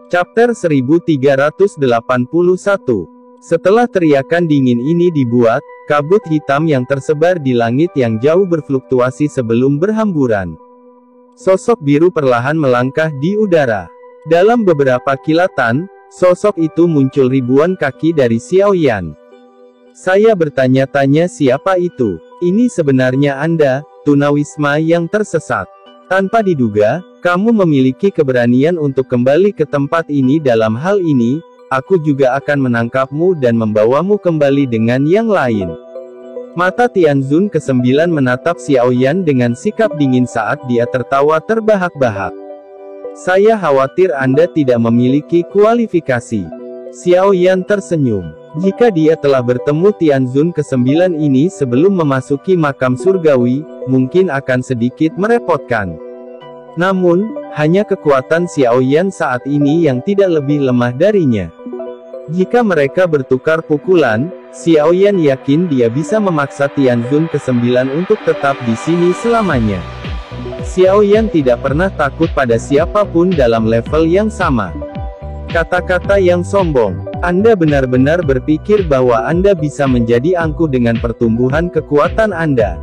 Chapter 1381. Setelah teriakan dingin ini dibuat, kabut hitam yang tersebar di langit yang jauh berfluktuasi sebelum berhamburan. Sosok biru perlahan melangkah di udara. Dalam beberapa kilatan, sosok itu muncul ribuan kaki dari Xiaoyan. Saya bertanya-tanya siapa itu. Ini sebenarnya Anda, tunawisma yang tersesat. Tanpa diduga, kamu memiliki keberanian untuk kembali ke tempat ini. Dalam hal ini, aku juga akan menangkapmu dan membawamu kembali dengan yang lain. Mata Tianzun ke-9 menatap Xiaoyan dengan sikap dingin saat dia tertawa terbahak-bahak. Saya khawatir Anda tidak memiliki kualifikasi. Xiaoyan tersenyum. Jika dia telah bertemu Tianzun ke-9 ini sebelum memasuki makam surgawi, mungkin akan sedikit merepotkan. Namun, hanya kekuatan Xiaoyan saat ini yang tidak lebih lemah darinya. Jika mereka bertukar pukulan, Xiaoyan yakin dia bisa memaksa Tianzun ke-9 untuk tetap di sini selamanya. Xiaoyan tidak pernah takut pada siapapun dalam level yang sama. Kata-kata yang sombong. Anda benar-benar berpikir bahwa Anda bisa menjadi angkuh dengan pertumbuhan kekuatan Anda.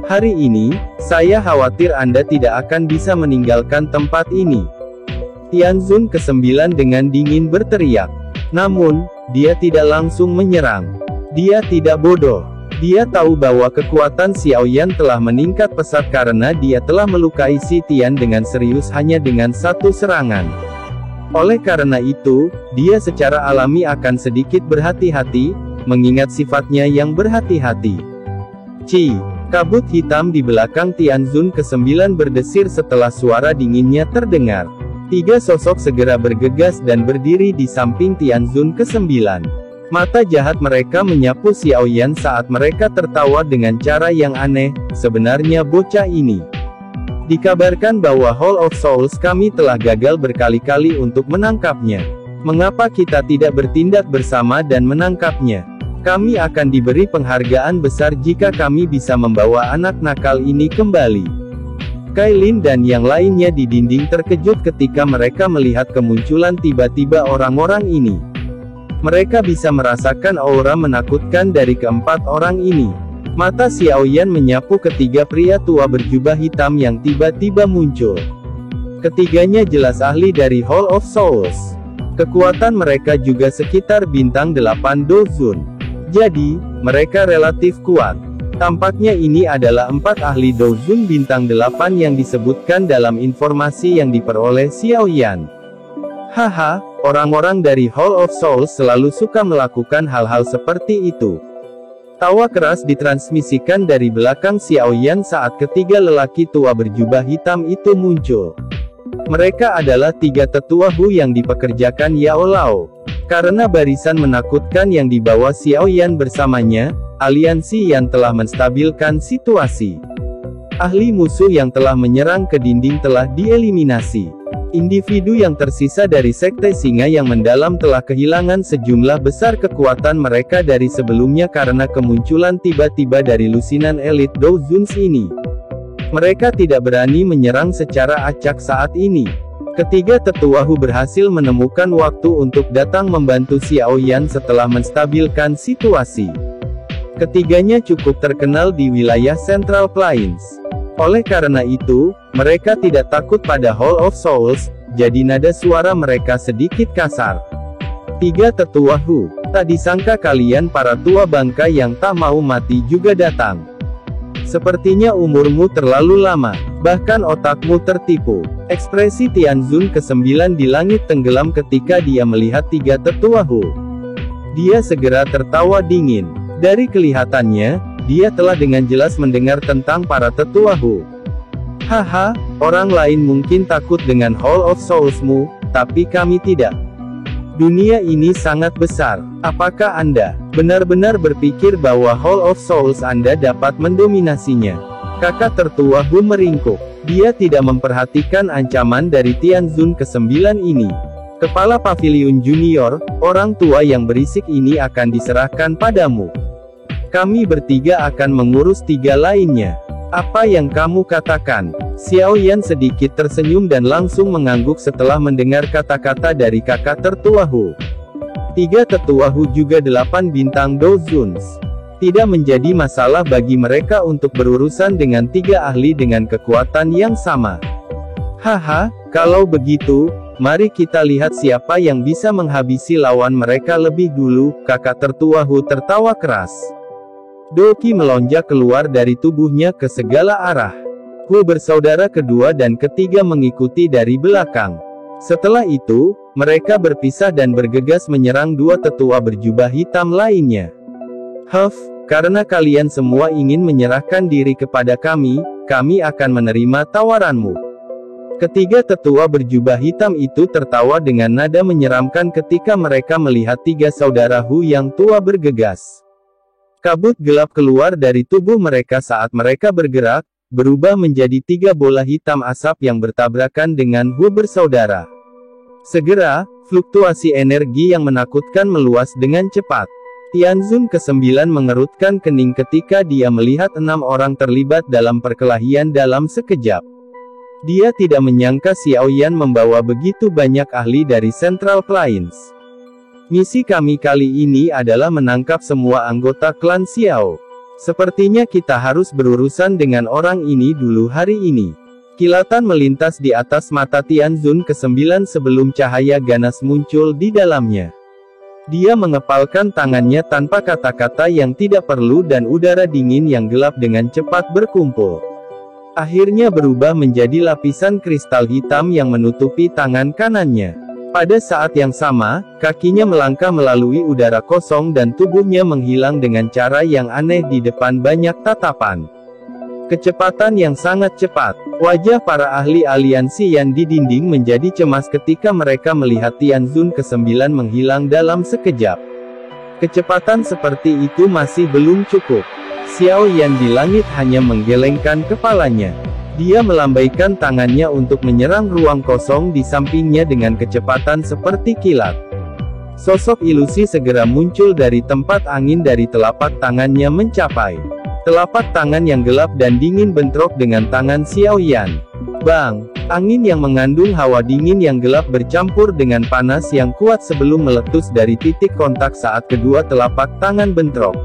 Hari ini, saya khawatir Anda tidak akan bisa meninggalkan tempat ini. Tianzun ke-9 dengan dingin berteriak. Namun, dia tidak langsung menyerang. Dia tidak bodoh. Dia tahu bahwa kekuatan Xiaoyan telah meningkat pesat karena dia telah melukai Si Tian dengan serius hanya dengan satu serangan. Oleh karena itu, dia secara alami akan sedikit berhati-hati, mengingat sifatnya yang berhati-hati. Kabut hitam di belakang Tianzun ke-9 berdesir setelah suara dinginnya terdengar. Tiga sosok segera bergegas dan berdiri di samping Tianzun ke-9. Mata jahat mereka menyapu Xiaoyan saat mereka tertawa dengan cara yang aneh. Sebenarnya bocah ini. Dikabarkan bahwa Hall of Souls kami telah gagal berkali-kali untuk menangkapnya. Mengapa kita tidak bertindak bersama dan menangkapnya? Kami akan diberi penghargaan besar jika kami bisa membawa anak nakal ini kembali. Kailin dan yang lainnya di dinding terkejut ketika mereka melihat kemunculan tiba-tiba orang-orang ini. Mereka bisa merasakan aura menakutkan dari keempat orang ini. Mata Xiaoyan menyapu ketiga pria tua berjubah hitam yang tiba-tiba muncul. Ketiganya jelas ahli dari Hall of Souls. Kekuatan mereka juga sekitar bintang 8 Dozun. Jadi, mereka relatif kuat. Tampaknya ini adalah 4 ahli Dozun bintang 8 yang disebutkan dalam informasi yang diperoleh Xiaoyan. Haha, orang-orang dari Hall of Souls selalu suka melakukan hal-hal seperti itu. Tawa keras ditransmisikan dari belakang Xiaoyan saat ketiga lelaki tua berjubah hitam itu muncul. Mereka adalah tiga tetua Hu yang dipekerjakan Yao Lao. Karena barisan menakutkan yang dibawa Xiaoyan bersamanya, aliansi yang telah menstabilkan situasi. Ahli musuh yang telah menyerang ke dinding telah dieliminasi. Individu yang tersisa dari Sekte Singa yang mendalam telah kehilangan sejumlah besar kekuatan mereka dari sebelumnya karena kemunculan tiba-tiba dari lusinan elit Dozuns ini. Mereka tidak berani menyerang secara acak saat ini. Ketiga tetua Hu berhasil menemukan waktu untuk datang membantu Xiaoyan setelah menstabilkan situasi. Ketiganya cukup terkenal di wilayah Central Plains. Oleh karena itu, mereka tidak takut pada Hall of Souls, jadi nada suara mereka sedikit kasar. Tiga tetua Hu, tak disangka kalian para tua bangka yang tak mau mati juga datang. Sepertinya umurmu terlalu lama, bahkan otakmu tertipu. Ekspresi Tianzun ke-9 di langit tenggelam ketika dia melihat tiga tetua Hu. Dia segera tertawa dingin. Dari kelihatannya, dia telah dengan jelas mendengar tentang para tetua Hu. Haha, orang lain mungkin takut dengan Hall of Souls-mu, tapi kami tidak. Dunia ini sangat besar. Apakah Anda benar-benar berpikir bahwa Hall of Souls Anda dapat mendominasinya? Kakak tertua Hu meringkuk. Dia tidak memperhatikan ancaman dari Tianzun ke-9 ini. Kepala Pavilion Junior, orang tua yang berisik ini akan diserahkan padamu. Kami bertiga akan mengurus tiga lainnya. Apa yang kamu katakan? Xiao Yan sedikit tersenyum dan langsung mengangguk setelah mendengar kata-kata dari kakak tertua Hu. 3 tetua Hu juga 8 bintang Dozuns. Tidak menjadi masalah bagi mereka untuk berurusan dengan 3 ahli dengan kekuatan yang sama. Haha, kalau begitu, mari kita lihat siapa yang bisa menghabisi lawan mereka lebih dulu, kakak tertua Hu tertawa keras. Doki melonjak keluar dari tubuhnya ke segala arah. Hu bersaudara kedua dan ketiga mengikuti dari belakang. Setelah itu, mereka berpisah dan bergegas menyerang 2 tetua berjubah hitam lainnya. Karena kalian semua ingin menyerahkan diri kepada kami akan menerima tawaranmu. Ketiga tetua berjubah hitam itu tertawa dengan nada menyeramkan ketika mereka melihat 3 saudara Hu yang tua bergegas. Kabut gelap keluar dari tubuh mereka saat mereka bergerak, berubah menjadi 3 bola hitam asap yang bertabrakan dengan Hu bersaudara. Segera, fluktuasi energi yang menakutkan meluas dengan cepat. Tianzun ke-9 mengerutkan kening ketika dia melihat 6 orang terlibat dalam perkelahian dalam sekejap. Dia tidak menyangka Xiao Yan membawa begitu banyak ahli dari Central Plains. Misi kami kali ini adalah menangkap semua anggota klan Xiao. Sepertinya kita harus berurusan dengan orang ini dulu hari ini. Kilatan melintas di atas mata Tianzun ke-9 sebelum cahaya ganas muncul di dalamnya. Dia mengepalkan tangannya tanpa kata-kata yang tidak perlu dan udara dingin yang gelap dengan cepat berkumpul. Akhirnya berubah menjadi lapisan kristal hitam yang menutupi tangan kanannya. Pada saat yang sama, kakinya melangkah melalui udara kosong dan tubuhnya menghilang dengan cara yang aneh di depan banyak tatapan. Kecepatan yang sangat cepat. Wajah para ahli aliansi Yan di dinding menjadi cemas ketika mereka melihat Tianzun ke-9 menghilang dalam sekejap. Kecepatan seperti itu masih belum cukup. Xiao Yan di langit hanya menggelengkan kepalanya. Dia melambaikan tangannya untuk menyerang ruang kosong di sampingnya dengan kecepatan seperti kilat. Sosok ilusi segera muncul dari tempat angin dari telapak tangannya mencapai. Telapak tangan yang gelap dan dingin bentrok dengan tangan Xiao Yan. Bang! Angin yang mengandung hawa dingin yang gelap bercampur dengan panas yang kuat sebelum meletus dari titik kontak saat kedua telapak tangan bentrok.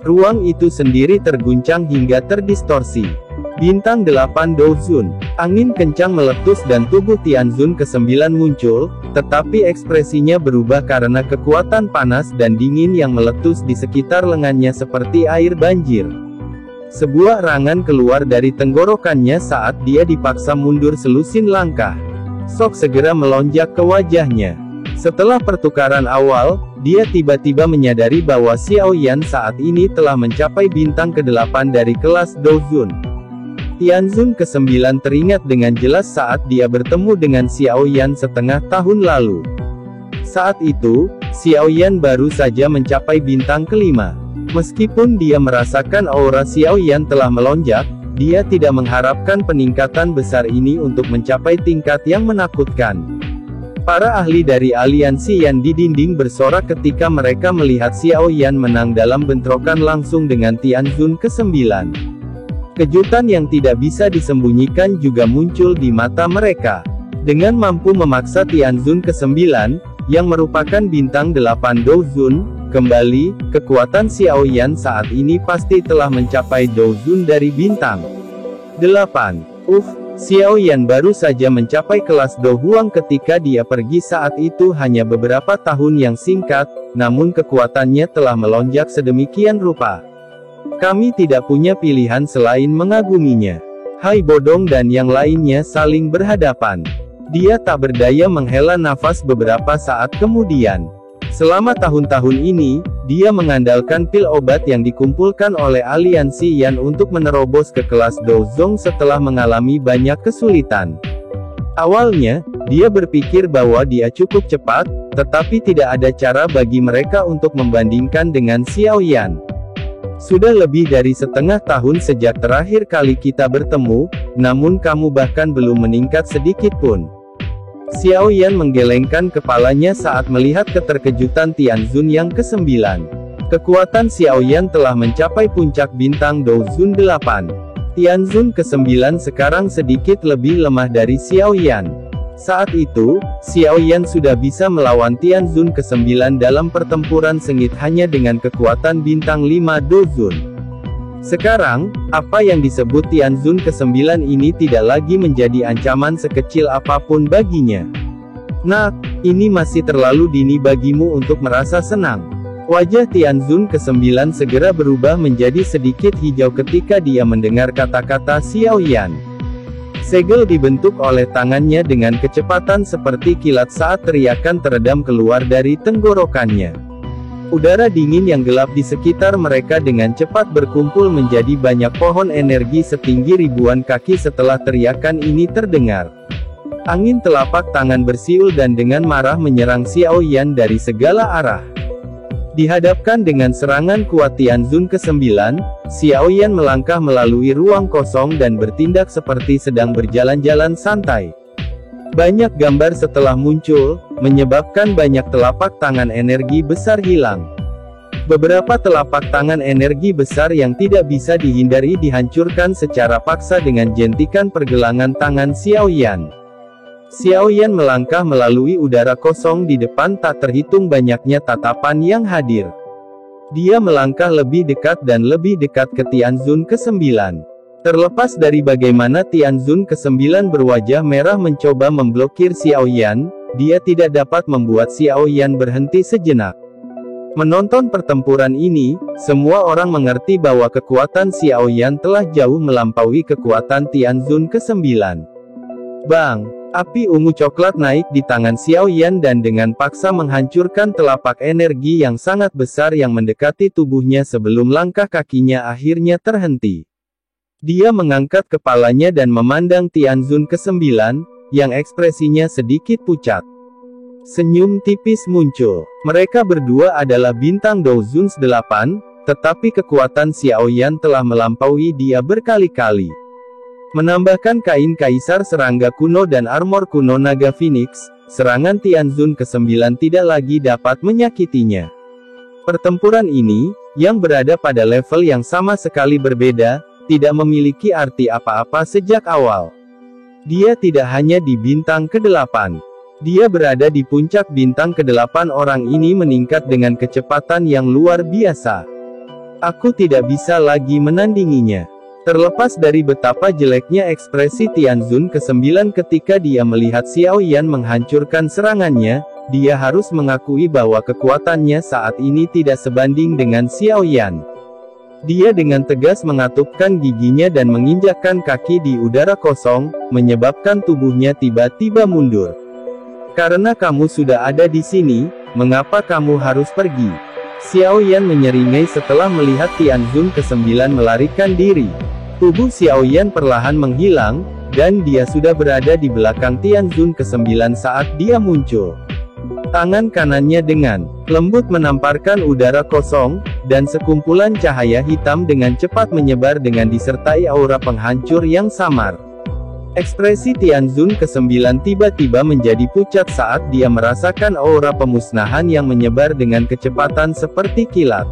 Ruang itu sendiri terguncang hingga terdistorsi. Bintang 8 Dozun. Angin kencang meletus dan tubuh Tianzun ke-9 muncul, tetapi ekspresinya berubah karena kekuatan panas dan dingin yang meletus di sekitar lengannya seperti air banjir. Sebuah rangan keluar dari tenggorokannya saat dia dipaksa mundur selusin langkah. Sok segera melonjak ke wajahnya. Setelah pertukaran awal, dia tiba-tiba menyadari bahwa Xiao Yan saat ini telah mencapai bintang ke-8 dari kelas Dozun. Tianzun ke-9 teringat dengan jelas saat dia bertemu dengan Xiao Yan setengah tahun lalu. Saat itu, Xiao Yan baru saja mencapai bintang ke-5. Meskipun dia merasakan aura Xiao Yan telah melonjak, dia tidak mengharapkan peningkatan besar ini untuk mencapai tingkat yang menakutkan. Para ahli dari aliansi Yan di dinding bersorak ketika mereka melihat Xiao Yan menang dalam bentrokan langsung dengan Tianzun ke-9. Kejutan yang tidak bisa disembunyikan juga muncul di mata mereka. Dengan mampu memaksa Tianzun ke-9, yang merupakan bintang 8 Dozun, kembali, kekuatan Xiao Yan saat ini pasti telah mencapai Dozun dari bintang 8. Xiao Yan baru saja mencapai kelas Do Huang ketika dia pergi saat itu hanya beberapa tahun yang singkat, namun kekuatannya telah melonjak sedemikian rupa. Kami tidak punya pilihan selain mengaguminya. Hai Bodong dan yang lainnya saling berhadapan. Dia tak berdaya menghela nafas beberapa saat kemudian. Selama tahun-tahun ini, dia mengandalkan pil obat yang dikumpulkan oleh aliansi Yan untuk menerobos ke kelas Dozong setelah mengalami banyak kesulitan. Awalnya, dia berpikir bahwa dia cukup cepat, tetapi tidak ada cara bagi mereka untuk membandingkan dengan Xiao Yan. Sudah lebih dari setengah tahun sejak terakhir kali kita bertemu, namun kamu bahkan belum meningkat sedikit pun. Xiao Yan menggelengkan kepalanya saat melihat keterkejutan Tianzun yang ke-9. Kekuatan Xiao Yan telah mencapai puncak bintang Dozun 8. Tianzun ke-9 sekarang sedikit lebih lemah dari Xiaoyan. Saat itu, Xiaoyan sudah bisa melawan Tianzun ke-9 dalam pertempuran sengit hanya dengan kekuatan bintang 5 Dozun. Sekarang, apa yang disebut Tianzun ke-9 ini tidak lagi menjadi ancaman sekecil apapun baginya. Nak, ini masih terlalu dini bagimu untuk merasa senang. Wajah Tianzun ke-9 segera berubah menjadi sedikit hijau ketika dia mendengar kata-kata Xiaoyan. Segel dibentuk oleh tangannya dengan kecepatan seperti kilat saat teriakan teredam keluar dari tenggorokannya. Udara dingin yang gelap di sekitar mereka dengan cepat berkumpul menjadi banyak pohon energi setinggi ribuan kaki setelah teriakan ini terdengar. Angin telapak tangan bersiul dan dengan marah menyerang Xiaoyan dari segala arah. Dihadapkan dengan serangan kuat Tianzun ke-9, Xiaoyan melangkah melalui ruang kosong dan bertindak seperti sedang berjalan-jalan santai. Banyak gambar setelah muncul, menyebabkan banyak telapak tangan energi besar hilang. Beberapa telapak tangan energi besar yang tidak bisa dihindari dihancurkan secara paksa dengan jentikan pergelangan tangan Xiaoyan. Xiaoyan melangkah melalui udara kosong di depan tak terhitung banyaknya tatapan yang hadir. Dia melangkah lebih dekat dan lebih dekat ke Tianzun ke-9. Terlepas dari bagaimana Tianzun ke-9 berwajah merah mencoba memblokir Xiaoyan, dia tidak dapat membuat Xiaoyan berhenti sejenak. Menonton pertempuran ini, semua orang mengerti bahwa kekuatan Xiaoyan telah jauh melampaui kekuatan Tianzun ke-9. Bang! Api ungu coklat naik di tangan Xiaoyan dan dengan paksa menghancurkan telapak energi yang sangat besar yang mendekati tubuhnya sebelum langkah kakinya akhirnya terhenti. Dia mengangkat kepalanya dan memandang Tianzun ke-9, yang ekspresinya sedikit pucat. Senyum tipis muncul. Mereka berdua adalah bintang Dozun 8, tetapi kekuatan Xiaoyan telah melampaui dia berkali-kali. Menambahkan kain kaisar serangga kuno dan armor kuno naga Phoenix, serangan Tianzun ke-9 tidak lagi dapat menyakitinya. Pertempuran ini, yang berada pada level yang sama sekali berbeda, tidak memiliki arti apa-apa sejak awal. Dia tidak hanya di bintang ke-8. Dia berada di puncak bintang ke-8. Orang ini meningkat dengan kecepatan yang luar biasa. Aku tidak bisa lagi menandinginya. Terlepas dari betapa jeleknya ekspresi Tianzun ke-9 ketika dia melihat Xiaoyan menghancurkan serangannya, dia harus mengakui bahwa kekuatannya saat ini tidak sebanding dengan Xiaoyan. Dia dengan tegas mengatupkan giginya dan menginjakkan kaki di udara kosong, menyebabkan tubuhnya tiba-tiba mundur. Karena kamu sudah ada di sini, mengapa kamu harus pergi? Xiaoyan menyeringai setelah melihat Tianzun ke-9 melarikan diri. Tubuh Xiaoyan perlahan menghilang, dan dia sudah berada di belakang Tianzun ke-9 saat dia muncul. Tangan kanannya dengan lembut menamparkan udara kosong, dan sekumpulan cahaya hitam dengan cepat menyebar dengan disertai aura penghancur yang samar. Ekspresi Tianzun ke-9 tiba-tiba menjadi pucat saat dia merasakan aura pemusnahan yang menyebar dengan kecepatan seperti kilat.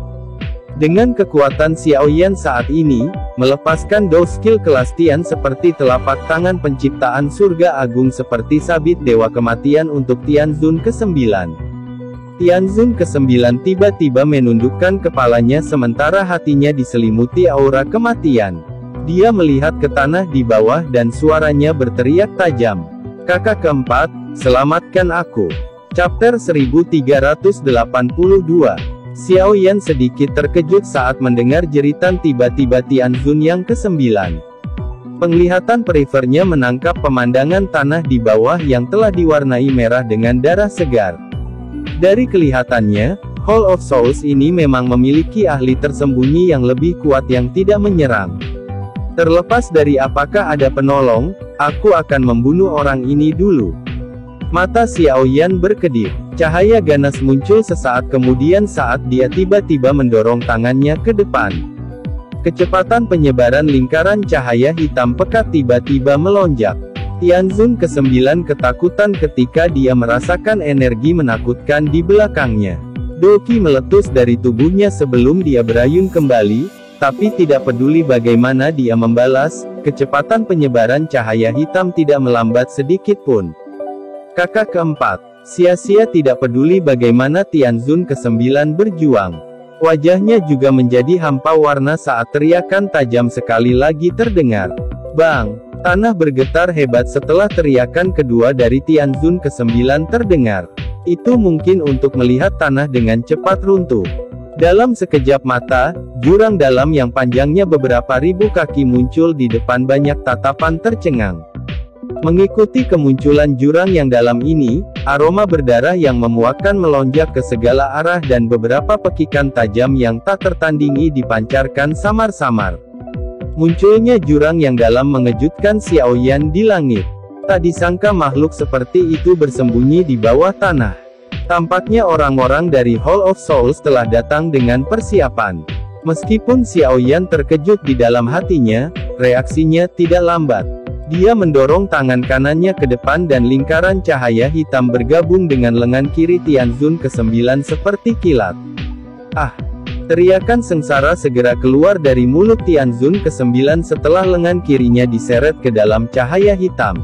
Dengan kekuatan Xiaoyan saat ini, melepaskan dou skill kelas Tian seperti telapak tangan penciptaan surga agung seperti sabit dewa kematian untuk Tianzun ke-9. Tianzun ke-9 tiba-tiba menundukkan kepalanya sementara hatinya diselimuti aura kematian. Dia melihat ke tanah di bawah dan suaranya berteriak tajam. Kakak keempat, selamatkan aku. Chapter 1382. Xiaoyan sedikit terkejut saat mendengar jeritan tiba-tiba Tianzun yang ke-9. Penglihatan perifernya menangkap pemandangan tanah di bawah yang telah diwarnai merah dengan darah segar. Dari kelihatannya, Hall of Souls ini memang memiliki ahli tersembunyi yang lebih kuat yang tidak menyerang. Terlepas dari apakah ada penolong, aku akan membunuh orang ini dulu. Mata Xiaoyan berkedip. Cahaya ganas muncul sesaat kemudian saat dia tiba-tiba mendorong tangannya ke depan. Kecepatan penyebaran lingkaran cahaya hitam pekat tiba-tiba melonjak. Tianzun ke-9 ketakutan ketika dia merasakan energi menakutkan di belakangnya. Doki meletus dari tubuhnya sebelum dia berayun kembali, Tetapi tidak peduli bagaimana dia membalas, kecepatan penyebaran cahaya hitam tidak melambat sedikit pun. Kakak keempat, sia-sia tidak peduli bagaimana Tianzun ke-9 berjuang. Wajahnya juga menjadi hampa warna saat teriakan tajam sekali lagi terdengar. Bang! Tanah bergetar hebat setelah teriakan kedua dari Tianzun ke-9 terdengar. Itu mungkin untuk melihat tanah dengan cepat runtuh. Dalam sekejap mata, jurang dalam yang panjangnya beberapa ribu kaki muncul di depan banyak tatapan tercengang. Mengikuti kemunculan jurang yang dalam ini, aroma berdarah yang memuakkan melonjak ke segala arah dan beberapa pekikan tajam yang tak tertandingi dipancarkan samar-samar. Munculnya jurang yang dalam mengejutkan Xiaoyan di langit. Tak disangka makhluk seperti itu bersembunyi di bawah tanah. Tampaknya orang-orang dari Hall of Souls telah datang dengan persiapan. Meskipun Xiaoyan terkejut di dalam hatinya, reaksinya tidak lambat. Dia mendorong tangan kanannya ke depan dan lingkaran cahaya hitam bergabung dengan lengan kiri Tianzun ke-9 seperti kilat. Ah! Teriakan sengsara segera keluar dari mulut Tianzun ke-9 setelah lengan kirinya diseret ke dalam cahaya hitam.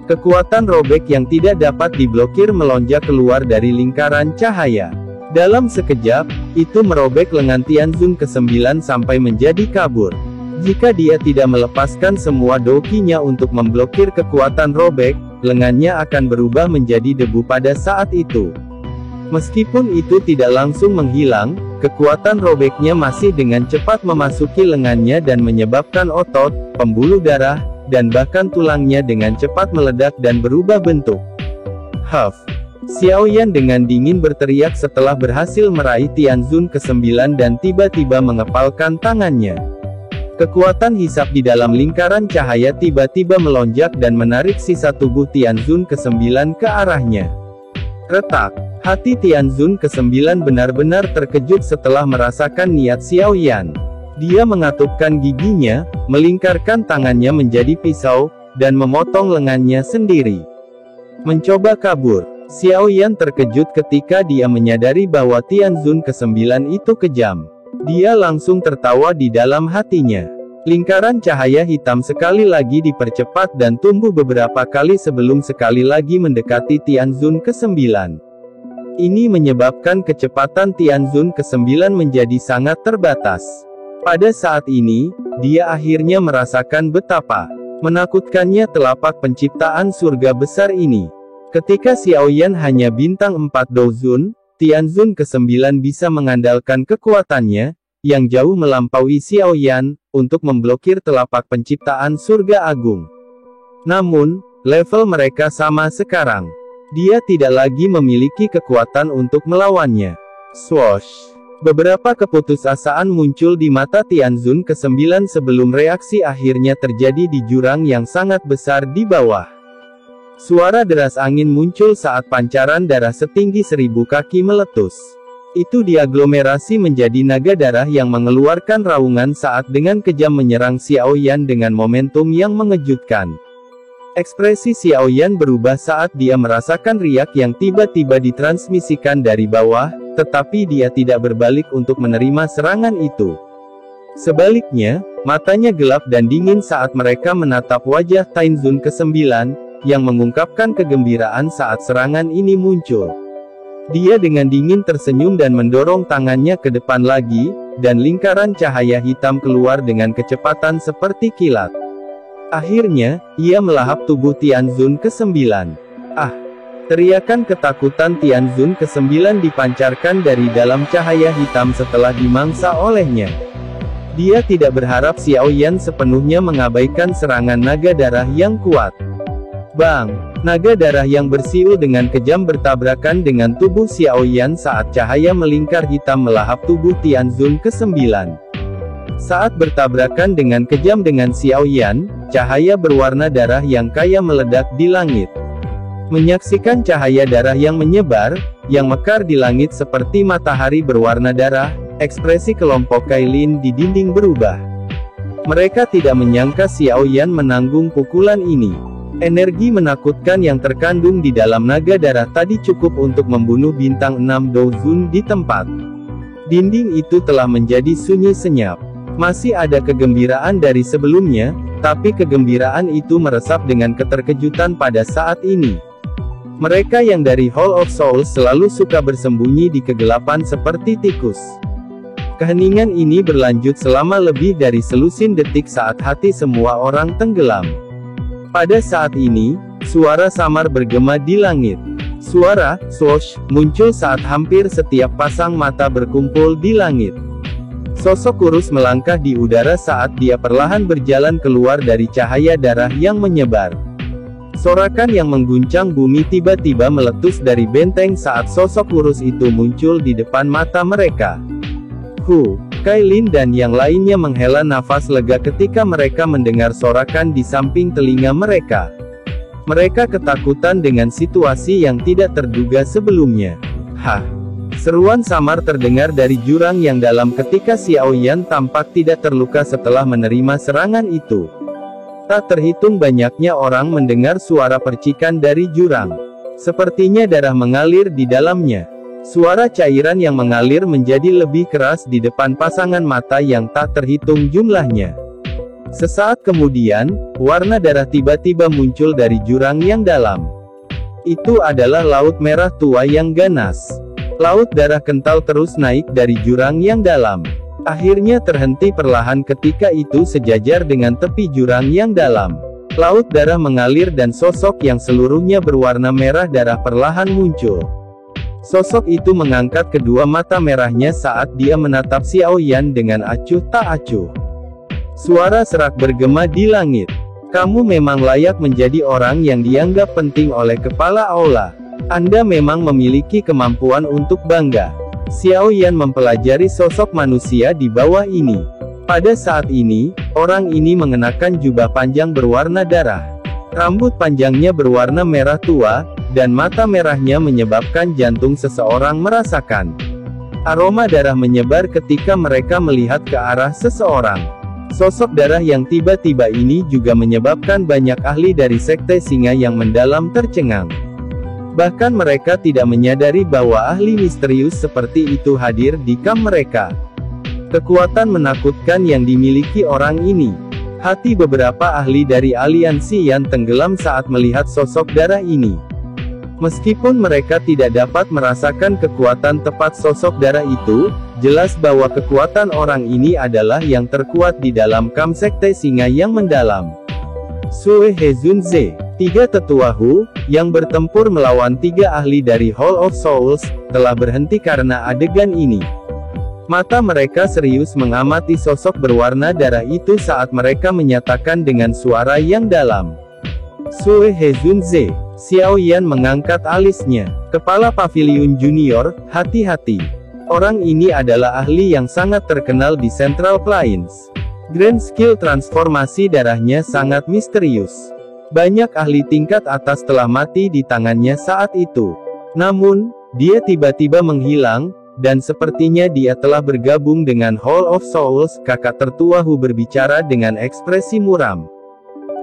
Kekuatan robek yang tidak dapat diblokir melonjak keluar dari lingkaran cahaya. Dalam sekejap, itu merobek lengan Tianzun ke-9 sampai menjadi kabur. Jika dia tidak melepaskan semua dokinya untuk memblokir kekuatan robek, lengannya akan berubah menjadi debu pada saat itu. Meskipun itu tidak langsung menghilang, kekuatan robeknya masih dengan cepat memasuki lengannya dan menyebabkan otot, pembuluh darah, dan bahkan tulangnya dengan cepat meledak dan berubah bentuk. Huff! Xiaoyan dengan dingin berteriak setelah berhasil meraih Tianzun ke-9 dan tiba-tiba mengepalkan tangannya. Kekuatan hisap di dalam lingkaran cahaya tiba-tiba melonjak dan menarik sisa tubuh Tianzun ke-9 ke arahnya. Retak! Hati Tianzun ke-9 benar-benar terkejut setelah merasakan niat Xiaoyan. Dia mengatupkan giginya, melingkarkan tangannya menjadi pisau, dan memotong lengannya sendiri. Mencoba kabur, Xiaoyan terkejut ketika dia menyadari bahwa Tianzun ke-9 itu kejam. Dia langsung tertawa di dalam hatinya. Lingkaran cahaya hitam sekali lagi dipercepat dan tumbuh beberapa kali sebelum sekali lagi mendekati Tianzun ke-9. Ini menyebabkan kecepatan Tianzun ke-9 menjadi sangat terbatas. Pada saat ini, dia akhirnya merasakan betapa menakutkannya telapak penciptaan surga besar ini. Ketika Xiaoyan hanya bintang 4 Dozun, Tianzun ke-9 bisa mengandalkan kekuatannya, yang jauh melampaui Xiaoyan, untuk memblokir telapak penciptaan surga agung. Namun, level mereka sama sekarang. Dia tidak lagi memiliki kekuatan untuk melawannya. Swoosh! Beberapa keputusasaan muncul di mata Tianzun ke-9 sebelum reaksi akhirnya terjadi di jurang yang sangat besar di bawah. Suara deras angin muncul saat pancaran darah setinggi 1000 kaki meletus. Itu diaglomerasi menjadi naga darah yang mengeluarkan raungan saat dengan kejam menyerang Xiaoyan dengan momentum yang mengejutkan. Ekspresi Xiaoyan berubah saat dia merasakan riak yang tiba-tiba ditransmisikan dari bawah, tetapi dia tidak berbalik untuk menerima serangan itu. Sebaliknya, matanya gelap dan dingin saat mereka menatap wajah Tianzun ke-9, yang mengungkapkan kegembiraan saat serangan ini muncul. Dia dengan dingin tersenyum dan mendorong tangannya ke depan lagi, dan lingkaran cahaya hitam keluar dengan kecepatan seperti kilat. Akhirnya, ia melahap tubuh Tianzun ke-9. Ah! Teriakan ketakutan Tianzun ke-9 dipancarkan dari dalam cahaya hitam setelah dimangsa olehnya. Dia tidak berharap Xiaoyan sepenuhnya mengabaikan serangan naga darah yang kuat. Bang! Naga darah yang bersiul dengan kejam bertabrakan dengan tubuh Xiaoyan saat cahaya melingkar hitam melahap tubuh Tianzun ke-9. Saat bertabrakan dengan kejam dengan Xiaoyan, cahaya berwarna darah yang kaya meledak di langit. Menyaksikan cahaya darah yang menyebar, yang mekar di langit seperti matahari berwarna darah, ekspresi kelompok Kailin di dinding berubah. Mereka tidak menyangka Xiaoyan menanggung pukulan ini. Energi menakutkan yang terkandung di dalam naga darah tadi cukup untuk membunuh bintang 6 Dozun di tempat. Dinding itu telah menjadi sunyi senyap. Masih ada kegembiraan dari sebelumnya, tapi kegembiraan itu meresap dengan keterkejutan pada saat ini. Mereka yang dari Hall of Souls selalu suka bersembunyi di kegelapan seperti tikus. Keheningan ini berlanjut selama lebih dari selusin detik saat hati semua orang tenggelam. Pada saat ini, suara samar bergema di langit. Suara swoosh muncul saat hampir setiap pasang mata berkumpul di langit. Sosok kurus melangkah di udara saat dia perlahan berjalan keluar dari cahaya darah yang menyebar. Sorakan yang mengguncang bumi tiba-tiba meletus dari benteng saat sosok kurus itu muncul di depan mata mereka. Kailin dan yang lainnya menghela nafas lega ketika mereka mendengar sorakan di samping telinga mereka. Mereka ketakutan dengan situasi yang tidak terduga sebelumnya. Seruan samar terdengar dari jurang yang dalam ketika Xiao Yan tampak tidak terluka setelah menerima serangan itu. Tak terhitung banyaknya orang mendengar suara percikan dari jurang. Sepertinya darah mengalir di dalamnya. Suara cairan yang mengalir menjadi lebih keras di depan pasangan mata yang tak terhitung jumlahnya. Sesaat kemudian, warna darah tiba-tiba muncul dari jurang yang dalam. Itu adalah laut merah tua yang ganas. Laut darah kental terus naik dari jurang yang dalam. Akhirnya terhenti perlahan ketika itu sejajar dengan tepi jurang yang dalam. Laut darah mengalir dan sosok yang seluruhnya berwarna merah darah perlahan muncul. Sosok itu mengangkat kedua mata merahnya saat dia menatap Xiao Yan dengan acuh tak acuh. Suara serak bergema di langit. Kamu memang layak menjadi orang yang dianggap penting oleh kepala aula. Anda memang memiliki kemampuan untuk bangga. Xiao Yan mempelajari sosok manusia di bawah ini. Pada saat ini, orang ini mengenakan jubah panjang berwarna darah. Rambut panjangnya berwarna merah tua, dan mata merahnya menyebabkan jantung seseorang merasakan. Aroma darah menyebar ketika mereka melihat ke arah seseorang. Sosok darah yang tiba-tiba ini juga menyebabkan banyak ahli dari Sekte Singa yang mendalam tercengang. Bahkan mereka tidak menyadari bahwa ahli misterius seperti itu hadir di kamp mereka. Kekuatan menakutkan yang dimiliki orang ini. Hati beberapa ahli dari aliansi yang tenggelam saat melihat sosok darah ini. Meskipun mereka tidak dapat merasakan kekuatan tepat sosok darah itu, jelas bahwa kekuatan orang ini adalah yang terkuat di dalam kamp Sekte Singa yang mendalam. Sue Hezunze, 3 tetua Hu, yang bertempur melawan 3 ahli dari Hall of Souls, telah berhenti karena adegan ini. Mata mereka serius mengamati sosok berwarna darah itu saat mereka menyatakan dengan suara yang dalam. Sue Hezunze, Xiao Yan mengangkat alisnya. Kepala Paviliun Junior, hati-hati. Orang ini adalah ahli yang sangat terkenal di Central Plains. Grand skill transformasi darahnya sangat misterius. Banyak ahli tingkat atas telah mati di tangannya saat itu. Namun, dia tiba-tiba menghilang, dan sepertinya dia telah bergabung dengan Hall of Souls. Kakak tertua Hu berbicara dengan ekspresi muram.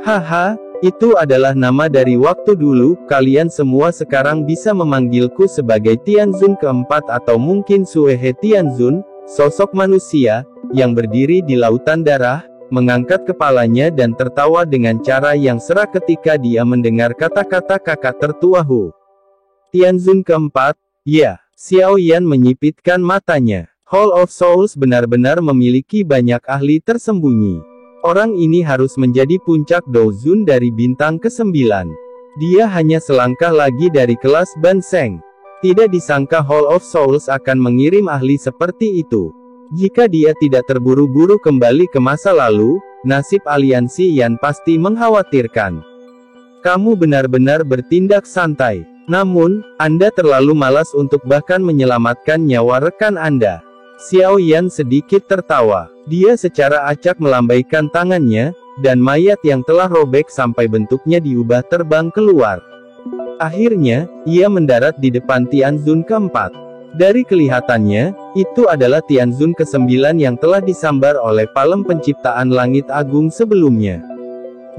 Haha, itu adalah nama dari waktu dulu. Kalian semua sekarang bisa memanggilku sebagai Tianzun keempat atau mungkin Suehe Tianzun, sosok manusia yang berdiri di lautan darah, mengangkat kepalanya dan tertawa dengan cara yang serak ketika dia mendengar kata-kata kakak tertua Hu. Tianzun keempat, ya. Xiao Yan menyipitkan matanya. Hall of Souls benar-benar memiliki banyak ahli tersembunyi. Orang ini harus menjadi puncak Douzun dari bintang ke-9. Dia hanya selangkah lagi dari kelas Ban Seng. Tidak disangka Hall of Souls akan mengirim ahli seperti itu. Jika dia tidak terburu-buru kembali ke masa lalu, nasib aliansi Yan pasti mengkhawatirkan. Kamu benar-benar bertindak santai. Namun, Anda terlalu malas untuk bahkan menyelamatkan nyawa rekan Anda. Xiao Yan sedikit tertawa. Dia secara acak melambaikan tangannya, dan mayat yang telah robek sampai bentuknya diubah terbang keluar. Akhirnya, ia mendarat di depan Tianzun keempat. Dari kelihatannya, itu adalah Tianzun ke-9 yang telah disambar oleh palem penciptaan langit agung sebelumnya.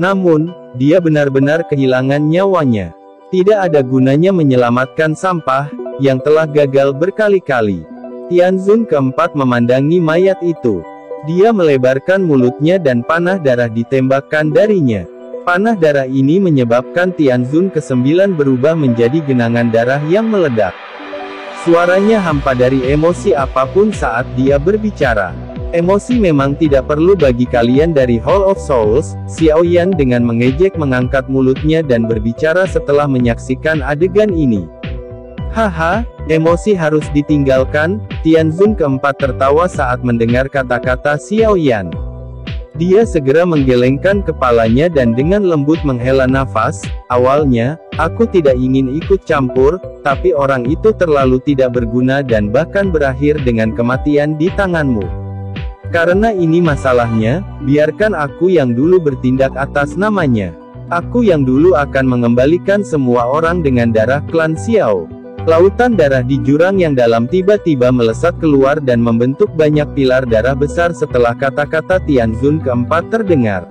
Namun, dia benar-benar kehilangan nyawanya. Tidak ada gunanya menyelamatkan sampah, yang telah gagal berkali-kali. Tianzun keempat memandangi mayat itu. Dia melebarkan mulutnya dan panah darah ditembakkan darinya. Panah darah ini menyebabkan Tianzun ke-9 berubah menjadi genangan darah yang meledak. Suaranya hampa dari emosi apapun saat dia berbicara. Emosi memang tidak perlu bagi kalian dari Hall of Souls. Xiao Yan dengan mengejek mengangkat mulutnya dan berbicara setelah menyaksikan adegan ini. Haha, emosi harus ditinggalkan. Tianzun keempat tertawa saat mendengar kata-kata Xiao Yan. Dia segera menggelengkan kepalanya dan dengan lembut menghela nafas. Awalnya, aku tidak ingin ikut campur, tapi orang itu terlalu tidak berguna dan bahkan berakhir dengan kematian di tanganmu. Karena ini masalahnya, biarkan aku yang dulu bertindak atas namanya. Aku yang dulu akan mengembalikan semua orang dengan darah klan Xiao. Lautan darah di jurang yang dalam tiba-tiba melesat keluar dan membentuk banyak pilar darah besar setelah kata-kata Tianzun keempat terdengar.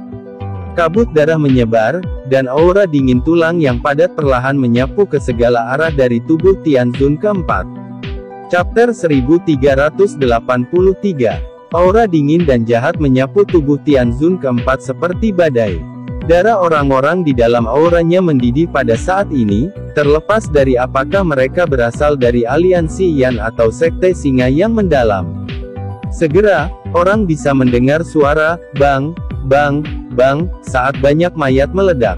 Kabut darah menyebar, dan aura dingin tulang yang padat perlahan menyapu ke segala arah dari tubuh Tianzun keempat. Chapter 1383. Aura dingin dan jahat menyapu tubuh Tianzun keempat seperti badai. Darah orang-orang di dalam auranya mendidih pada saat ini, terlepas dari apakah mereka berasal dari aliansi Yan atau sekte singa yang mendalam. Segera, orang bisa mendengar suara, bang, bang, bang, saat banyak mayat meledak.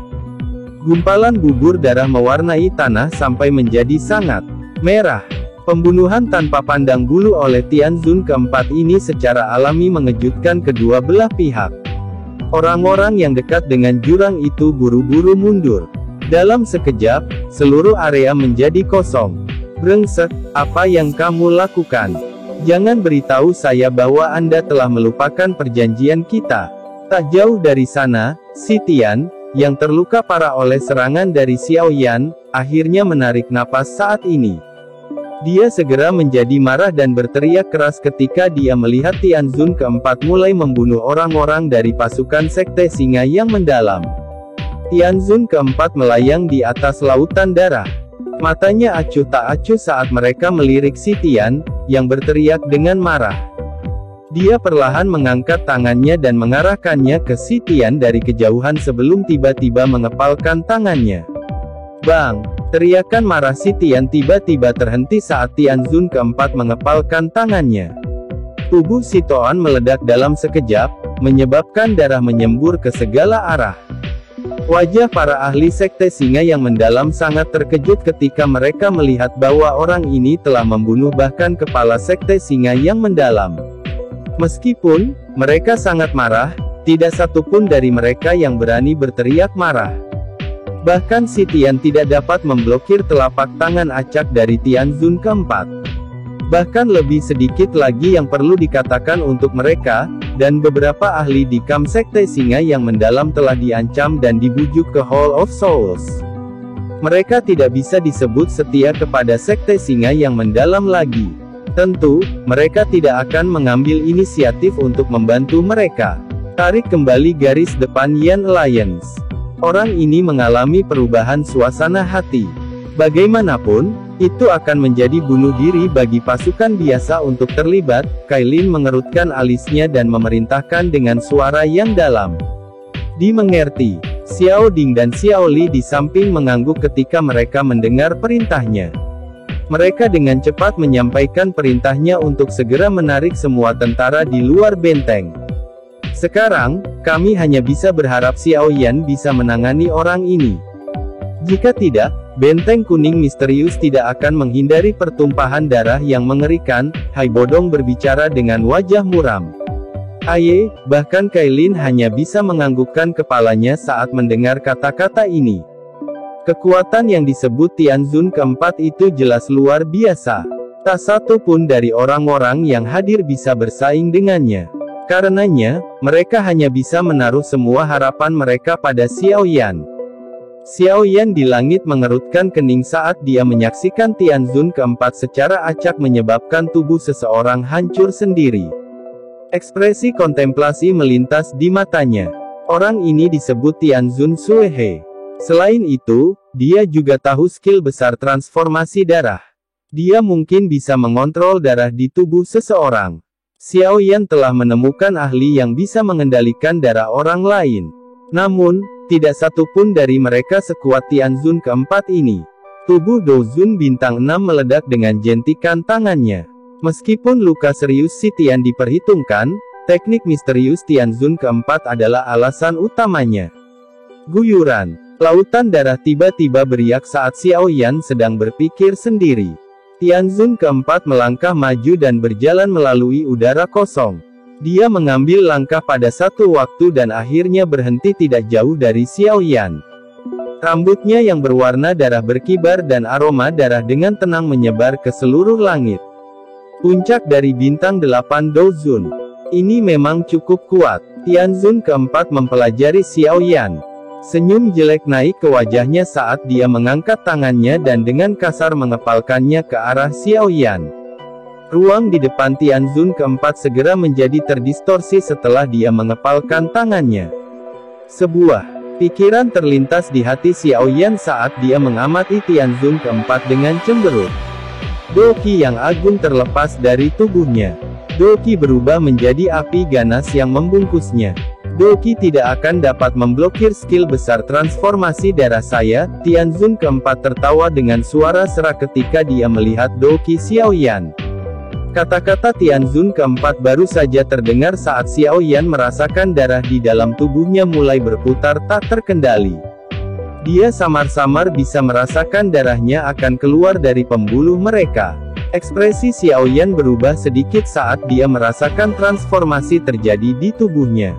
Gumpalan bubur darah mewarnai tanah sampai menjadi sangat merah. Pembunuhan tanpa pandang bulu oleh Tianzun keempat ini secara alami mengejutkan kedua belah pihak. Orang-orang yang dekat dengan jurang itu buru-buru mundur. Dalam sekejap, seluruh area menjadi kosong. Brengsek, apa yang kamu lakukan? Jangan beritahu saya bahwa Anda telah melupakan perjanjian kita. Tak jauh dari sana, si Tian, yang terluka parah oleh serangan dari Xiao Yan, akhirnya menarik napas saat ini. Dia segera menjadi marah dan berteriak keras ketika dia melihat Tianzun keempat mulai membunuh orang-orang dari pasukan sekte singa yang mendalam. Tianzun keempat melayang di atas lautan darah. Matanya acuh tak acuh saat mereka melirik si Tian, yang berteriak dengan marah. Dia perlahan mengangkat tangannya dan mengarahkannya ke si Tian dari kejauhan sebelum tiba-tiba mengepalkan tangannya. Bang! Teriakan marah si Tian tiba-tiba terhenti saat Tianzun keempat mengepalkan tangannya. Tubuh si Toan meledak dalam sekejap, menyebabkan darah menyembur ke segala arah. Wajah para ahli sekte singa yang mendalam sangat terkejut ketika mereka melihat bahwa orang ini telah membunuh bahkan kepala sekte singa yang mendalam. Meskipun mereka sangat marah, tidak satupun dari mereka yang berani berteriak marah. Bahkan si Tian tidak dapat memblokir telapak tangan acak dari Tianzun keempat. Bahkan lebih sedikit lagi yang perlu dikatakan untuk mereka, dan beberapa ahli di kamp sekte singa yang mendalam telah diancam dan dibujuk ke Hall of Souls. Mereka tidak bisa disebut setia kepada sekte singa yang mendalam lagi. Tentu, mereka tidak akan mengambil inisiatif untuk membantu mereka. Tarik kembali garis depan Yan Alliance. Orang ini mengalami perubahan suasana hati. Bagaimanapun, itu akan menjadi bunuh diri bagi pasukan biasa untuk terlibat. Kailin mengerutkan alisnya dan memerintahkan dengan suara yang dalam. Dimengerti. Xiao Ding dan Xiao Li di samping mengangguk ketika mereka mendengar perintahnya. Mereka dengan cepat menyampaikan perintahnya untuk segera menarik semua tentara di luar benteng. Sekarang, kami hanya bisa berharap Xiao Yan bisa menangani orang ini. Jika tidak, benteng kuning misterius tidak akan menghindari pertumpahan darah yang mengerikan. Hai Bodong berbicara dengan wajah muram. Aye, bahkan Kailin hanya bisa menganggukkan kepalanya saat mendengar kata-kata ini. Kekuatan yang disebut Tianzun keempat itu jelas luar biasa. Tak satu pun dari orang-orang yang hadir bisa bersaing dengannya. Karenanya, mereka hanya bisa menaruh semua harapan mereka pada Xiao Yan. Xiao Yan di langit mengerutkan kening saat dia menyaksikan Tianzun keempat secara acak menyebabkan tubuh seseorang hancur sendiri. Ekspresi kontemplasi melintas di matanya. Orang ini disebut Tianzun Suehe. Selain itu, dia juga tahu skill besar transformasi darah. Dia mungkin bisa mengontrol darah di tubuh seseorang. Xiao Yan telah menemukan ahli yang bisa mengendalikan darah orang lain. Namun, tidak satu pun dari mereka sekuat Tianzun keempat ini. Tubuh Douzun bintang 6 meledak dengan jentikan tangannya. Meskipun luka serius si Tian diperhitungkan, teknik misterius Tianzun keempat adalah alasan utamanya. Guyuran lautan darah tiba-tiba beriak saat Xiao Yan sedang berpikir sendiri. Tianzun keempat melangkah maju dan berjalan melalui udara kosong. Dia mengambil langkah pada satu waktu dan akhirnya berhenti tidak jauh dari Xiao Yan. Rambutnya yang berwarna darah berkibar dan aroma darah dengan tenang menyebar ke seluruh langit. Puncak dari bintang 8 Douzun. Ini memang cukup kuat. Tianzun keempat mempelajari Xiao Yan. Senyum jelek naik ke wajahnya saat dia mengangkat tangannya dan dengan kasar mengepalkannya ke arah Xiao Yan. Ruang di depan Tianzun keempat segera menjadi terdistorsi setelah dia mengepalkan tangannya. Sebuah pikiran terlintas di hati Xiao Yan saat dia mengamati Tianzun keempat dengan cemberut. Doqi yang agung terlepas dari tubuhnya. Doqi berubah menjadi api ganas yang membungkusnya. Doqi tidak akan dapat memblokir skill besar transformasi darah saya. Tianzun keempat tertawa dengan suara serak ketika dia melihat Doqi Xiao Yan. Kata-kata Tianzun keempat baru saja terdengar saat Xiao Yan merasakan darah di dalam tubuhnya mulai berputar tak terkendali. Dia samar-samar bisa merasakan darahnya akan keluar dari pembuluh mereka. Ekspresi Xiao Yan berubah sedikit saat dia merasakan transformasi terjadi di tubuhnya.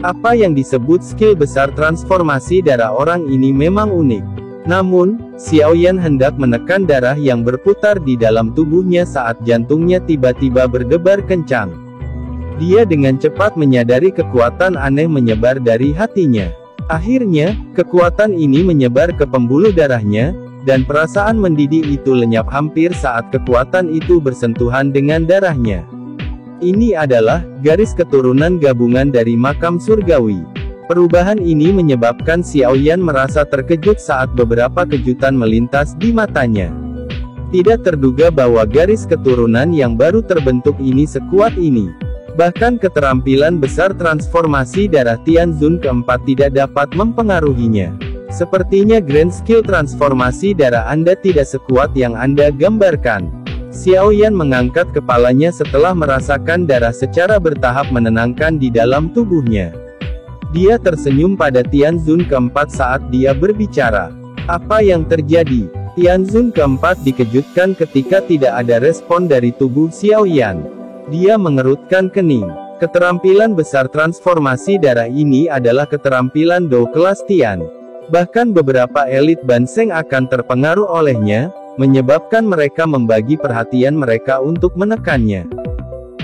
Apa yang disebut skill besar transformasi darah orang ini memang unik. Namun, Xiao Yan hendak menekan darah yang berputar di dalam tubuhnya saat jantungnya tiba-tiba berdebar kencang. Dia dengan cepat menyadari kekuatan aneh menyebar dari hatinya. Akhirnya, kekuatan ini menyebar ke pembuluh darahnya, dan perasaan mendidih itu lenyap hampir saat kekuatan itu bersentuhan dengan darahnya. Ini adalah garis keturunan gabungan dari makam surgawi. Perubahan ini menyebabkan Xiao Yan merasa terkejut saat beberapa kejutan melintas di matanya. Tidak terduga bahwa garis keturunan yang baru terbentuk ini sekuat ini. Bahkan keterampilan besar transformasi darah Tianzun keempat tidak dapat mempengaruhinya. Sepertinya grand skill transformasi darah Anda tidak sekuat yang Anda gambarkan. Xiao Yan mengangkat kepalanya setelah merasakan darah secara bertahap menenangkan di dalam tubuhnya. Dia tersenyum pada Tianzun keempat saat dia berbicara. Apa yang terjadi? Tianzun keempat dikejutkan ketika tidak ada respon dari tubuh Xiao Yan. Dia mengerutkan kening. Keterampilan besar transformasi darah ini adalah keterampilan Dou kelas Tian. Bahkan beberapa elit Banseng akan terpengaruh olehnya, menyebabkan mereka membagi perhatian mereka untuk menekannya.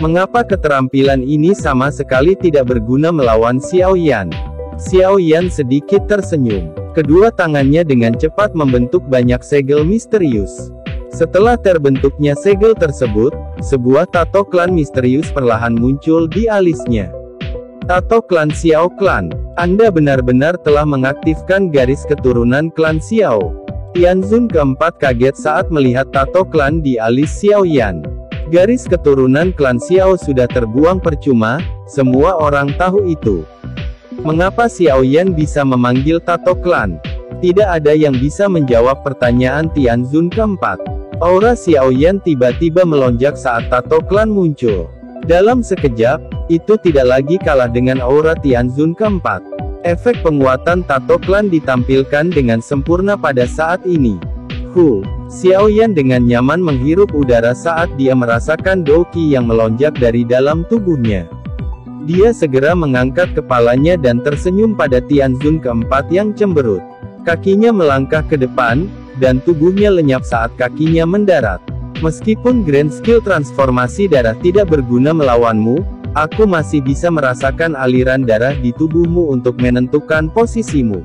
Mengapa keterampilan ini sama sekali tidak berguna melawan Xiao Yan? Xiao Yan sedikit tersenyum. Kedua tangannya dengan cepat membentuk banyak segel misterius. Setelah terbentuknya segel tersebut, sebuah tato klan misterius perlahan muncul di alisnya. Tato klan Xiao Klan. Anda benar-benar telah mengaktifkan garis keturunan klan Xiao. Tianzun keempat kaget saat melihat tato klan di alis Xiao Yan. Garis keturunan klan Xiao sudah terbuang percuma, semua orang tahu itu. Mengapa Xiao Yan bisa memanggil tato klan? Tidak ada yang bisa menjawab pertanyaan Tianzun keempat. Aura Xiao Yan tiba-tiba melonjak saat tato klan muncul. Dalam sekejap, itu tidak lagi kalah dengan aura Tianzun keempat. Efek penguatan tato klan ditampilkan dengan sempurna pada saat ini. Xiao Yan dengan nyaman menghirup udara saat dia merasakan Doqi yang melonjak dari dalam tubuhnya. Dia segera mengangkat kepalanya dan tersenyum pada Tianzun keempat yang cemberut. Kakinya melangkah ke depan, dan tubuhnya lenyap saat kakinya mendarat. Meskipun grand skill transformasi darah tidak berguna melawanmu, aku masih bisa merasakan aliran darah di tubuhmu untuk menentukan posisimu.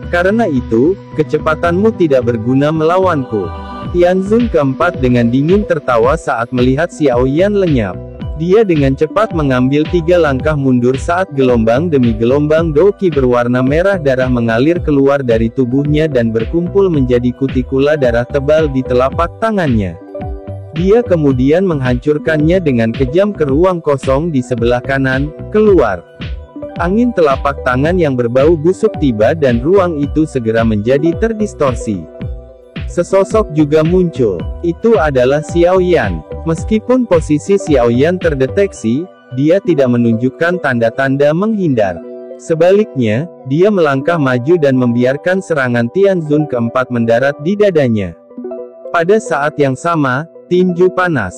Karena itu, kecepatanmu tidak berguna melawanku. Tianzun keempat dengan dingin tertawa saat melihat Xiao Yan lenyap. Dia dengan cepat mengambil 3 langkah mundur saat gelombang demi gelombang Doqi berwarna merah darah mengalir keluar dari tubuhnya dan berkumpul menjadi kutikula darah tebal di telapak tangannya. Dia kemudian menghancurkannya dengan kejam ke ruang kosong di sebelah kanan, keluar. Angin telapak tangan yang berbau busuk tiba dan ruang itu segera menjadi terdistorsi. Sesosok juga muncul. Itu adalah Xiao Yan. Meskipun posisi Xiao Yan terdeteksi, dia tidak menunjukkan tanda-tanda menghindar. Sebaliknya, dia melangkah maju dan membiarkan serangan Tianzun keempat mendarat di dadanya. Pada saat yang sama, tinju panas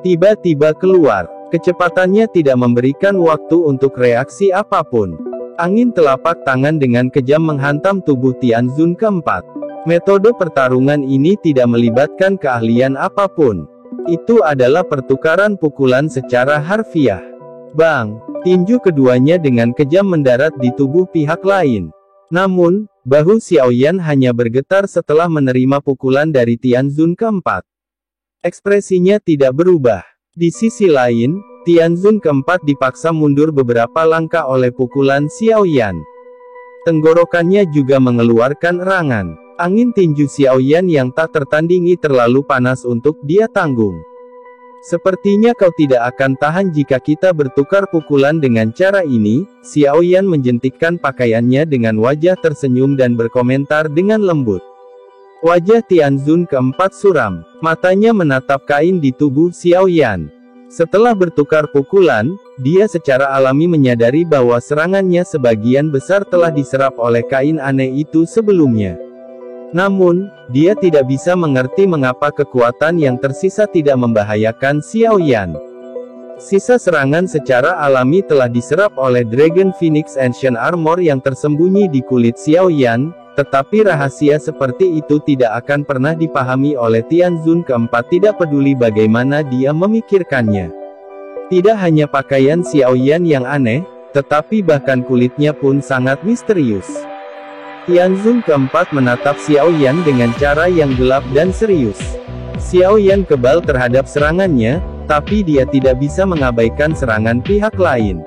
tiba-tiba keluar. Kecepatannya tidak memberikan waktu untuk reaksi apapun. Angin telapak tangan dengan kejam menghantam tubuh Tianzun keempat. Metode pertarungan ini tidak melibatkan keahlian apapun. Itu adalah pertukaran pukulan secara harfiah. Bang! Tinju keduanya dengan kejam mendarat di tubuh pihak lain. Namun, bahu Xiao Yan hanya bergetar setelah menerima pukulan dari Tianzun keempat. Ekspresinya tidak berubah. Di sisi lain, Tianzun keempat dipaksa mundur beberapa langkah oleh pukulan Xiao Yan. Tenggorokannya juga mengeluarkan erangan. Angin tinju Xiao Yan yang tak tertandingi terlalu panas untuk dia tanggung. Sepertinya kau tidak akan tahan jika kita bertukar pukulan dengan cara ini. Xiao Yan menjentikkan pakaiannya dengan wajah tersenyum dan berkomentar dengan lembut. Wajah Tianzun keempat suram. Matanya menatap kain di tubuh Xiao Yan. Setelah bertukar pukulan, dia secara alami menyadari bahwa serangannya sebagian besar telah diserap oleh kain aneh itu sebelumnya. Namun, dia tidak bisa mengerti mengapa kekuatan yang tersisa tidak membahayakan Xiao Yan. Sisa serangan secara alami telah diserap oleh Dragon Phoenix Ancient Armor yang tersembunyi di kulit Xiao Yan, tetapi rahasia seperti itu tidak akan pernah dipahami oleh Tianzun keempat, tidak peduli bagaimana dia memikirkannya. Tidak hanya pakaian Xiao Yan yang aneh, tetapi bahkan kulitnya pun sangat misterius. Tianzun keempat menatap Xiao Yan dengan cara yang gelap dan serius. Xiao Yan kebal terhadap serangannya, tapi dia tidak bisa mengabaikan serangan pihak lain.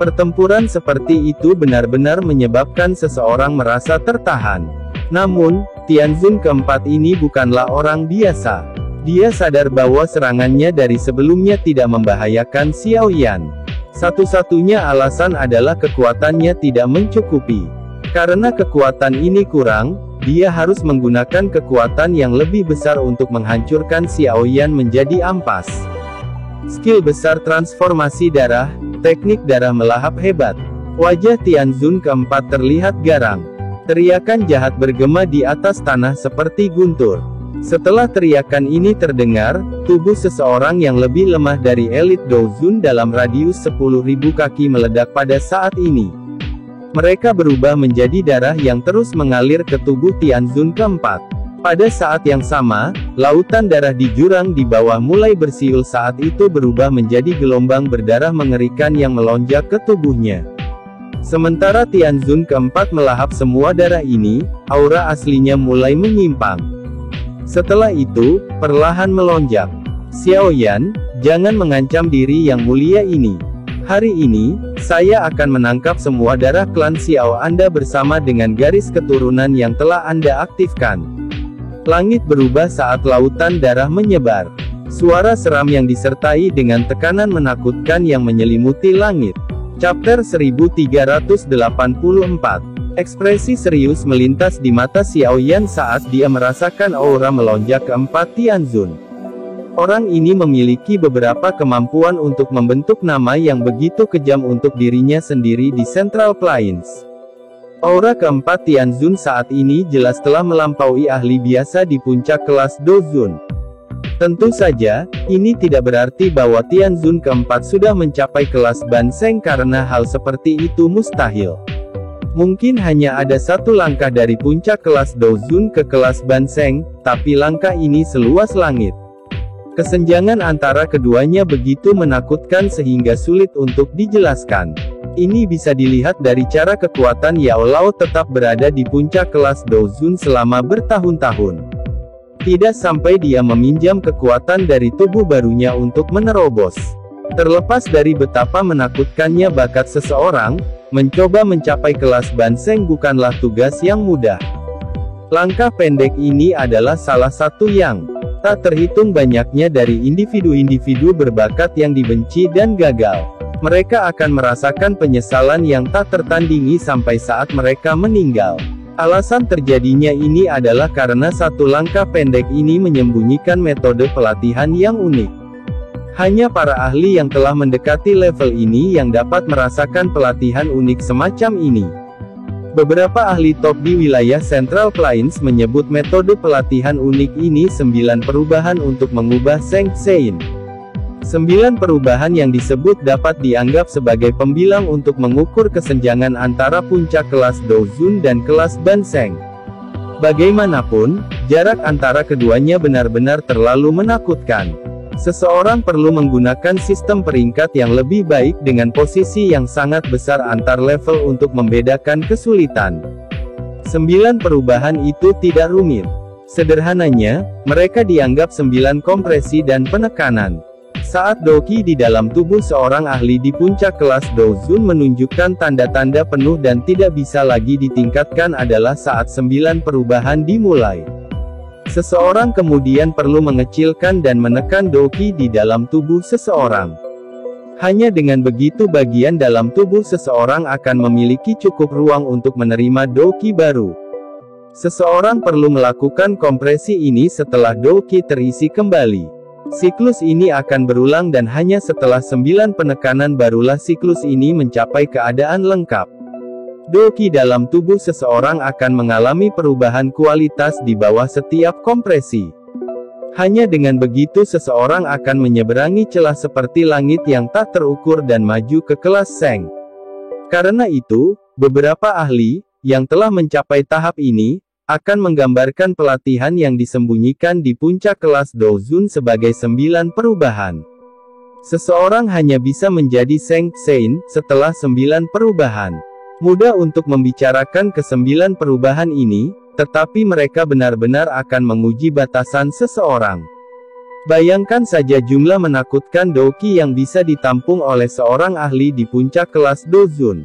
Pertempuran seperti itu benar-benar menyebabkan seseorang merasa tertahan. Namun, Tianzun keempat ini bukanlah orang biasa. Dia sadar bahwa serangannya dari sebelumnya tidak membahayakan Xiao Yan. Satu-satunya alasan adalah kekuatannya tidak mencukupi. Karena kekuatan ini kurang, dia harus menggunakan kekuatan yang lebih besar untuk menghancurkan Xiao Yan menjadi ampas. Skill besar transformasi darah, teknik darah melahap hebat. Wajah Tianzun keempat terlihat garang. Teriakan jahat bergema di atas tanah seperti guntur. Setelah teriakan ini terdengar, tubuh seseorang yang lebih lemah dari elit Douzun dalam radius 10.000 kaki meledak pada saat ini. Mereka berubah menjadi darah yang terus mengalir ke tubuh Tianzun keempat. Pada saat yang sama, lautan darah di jurang di bawah mulai bersiul, saat itu berubah menjadi gelombang berdarah mengerikan yang melonjak ke tubuhnya. Sementara Tianzun keempat melahap semua darah ini, aura aslinya mulai menyimpang. Setelah itu, perlahan melonjak. Xiao Yan, jangan mengancam diri yang mulia ini. Hari ini, saya akan menangkap semua darah klan Xiao Anda bersama dengan garis keturunan yang telah Anda aktifkan. Langit berubah saat lautan darah menyebar. Suara seram yang disertai dengan tekanan menakutkan yang menyelimuti langit. Chapter 1384. Ekspresi serius melintas di mata Xiao Yan saat dia merasakan aura melonjak keempat Tianzun. Orang ini memiliki beberapa kemampuan untuk membentuk nama yang begitu kejam untuk dirinya sendiri di Central Plains. Aura keempat Tianzun saat ini jelas telah melampaui ahli biasa di puncak kelas Douzun. Tentu saja, ini tidak berarti bahwa Tianzun keempat sudah mencapai kelas Banseng karena hal seperti itu mustahil. Mungkin hanya ada satu langkah dari puncak kelas Douzun ke kelas Banseng, tapi langkah ini seluas langit. Kesenjangan antara keduanya begitu menakutkan sehingga sulit untuk dijelaskan. Ini bisa dilihat dari cara kekuatan Yao Lao tetap berada di puncak kelas Douzun selama bertahun-tahun. Tidak sampai dia meminjam kekuatan dari tubuh barunya untuk menerobos. Terlepas dari betapa menakutkannya bakat seseorang, mencoba mencapai kelas Banseng bukanlah tugas yang mudah. Langkah pendek ini adalah salah satu yang Tak terhitung banyaknya dari individu-individu berbakat yang dibenci dan gagal. Mereka akan merasakan penyesalan yang tak tertandingi sampai saat mereka meninggal. Alasan terjadinya ini adalah karena satu langkah pendek ini menyembunyikan metode pelatihan yang unik. Hanya para ahli yang telah mendekati level ini yang dapat merasakan pelatihan unik semacam ini. Beberapa ahli top di wilayah Central Plains menyebut metode pelatihan unik ini 9 perubahan untuk mengubah Zheng Zhen. 9 perubahan yang disebut dapat dianggap sebagai pembilang untuk mengukur kesenjangan antara puncak kelas Douzun dan kelas Ban Zheng. Bagaimanapun, jarak antara keduanya benar-benar terlalu menakutkan. Seseorang perlu menggunakan sistem peringkat yang lebih baik dengan posisi yang sangat besar antar level untuk membedakan kesulitan. 9 perubahan itu tidak rumit. Sederhananya, mereka dianggap 9 kompresi dan penekanan. Saat Doqi di dalam tubuh seorang ahli di puncak kelas Douzun menunjukkan tanda-tanda penuh dan tidak bisa lagi ditingkatkan adalah saat 9 perubahan dimulai. Seseorang kemudian perlu mengecilkan dan menekan Doqi di dalam tubuh seseorang. Hanya dengan begitu bagian dalam tubuh seseorang akan memiliki cukup ruang untuk menerima Doqi baru. Seseorang perlu melakukan kompresi ini setelah Doqi terisi kembali. Siklus ini akan berulang dan hanya setelah 9 penekanan barulah siklus ini mencapai keadaan lengkap. Doqi dalam tubuh seseorang akan mengalami perubahan kualitas di bawah setiap kompresi. Hanya dengan begitu seseorang akan menyeberangi celah seperti langit yang tak terukur dan maju ke kelas Zheng. Karena itu, beberapa ahli, yang telah mencapai tahap ini, akan menggambarkan pelatihan yang disembunyikan di puncak kelas Douzun sebagai 9 perubahan. Seseorang hanya bisa menjadi Zheng Zhen setelah 9 perubahan. Mudah untuk membicarakan ke-9 perubahan ini, tetapi mereka benar-benar akan menguji batasan seseorang. Bayangkan saja jumlah menakutkan Doqi yang bisa ditampung oleh seorang ahli di puncak kelas Douzun.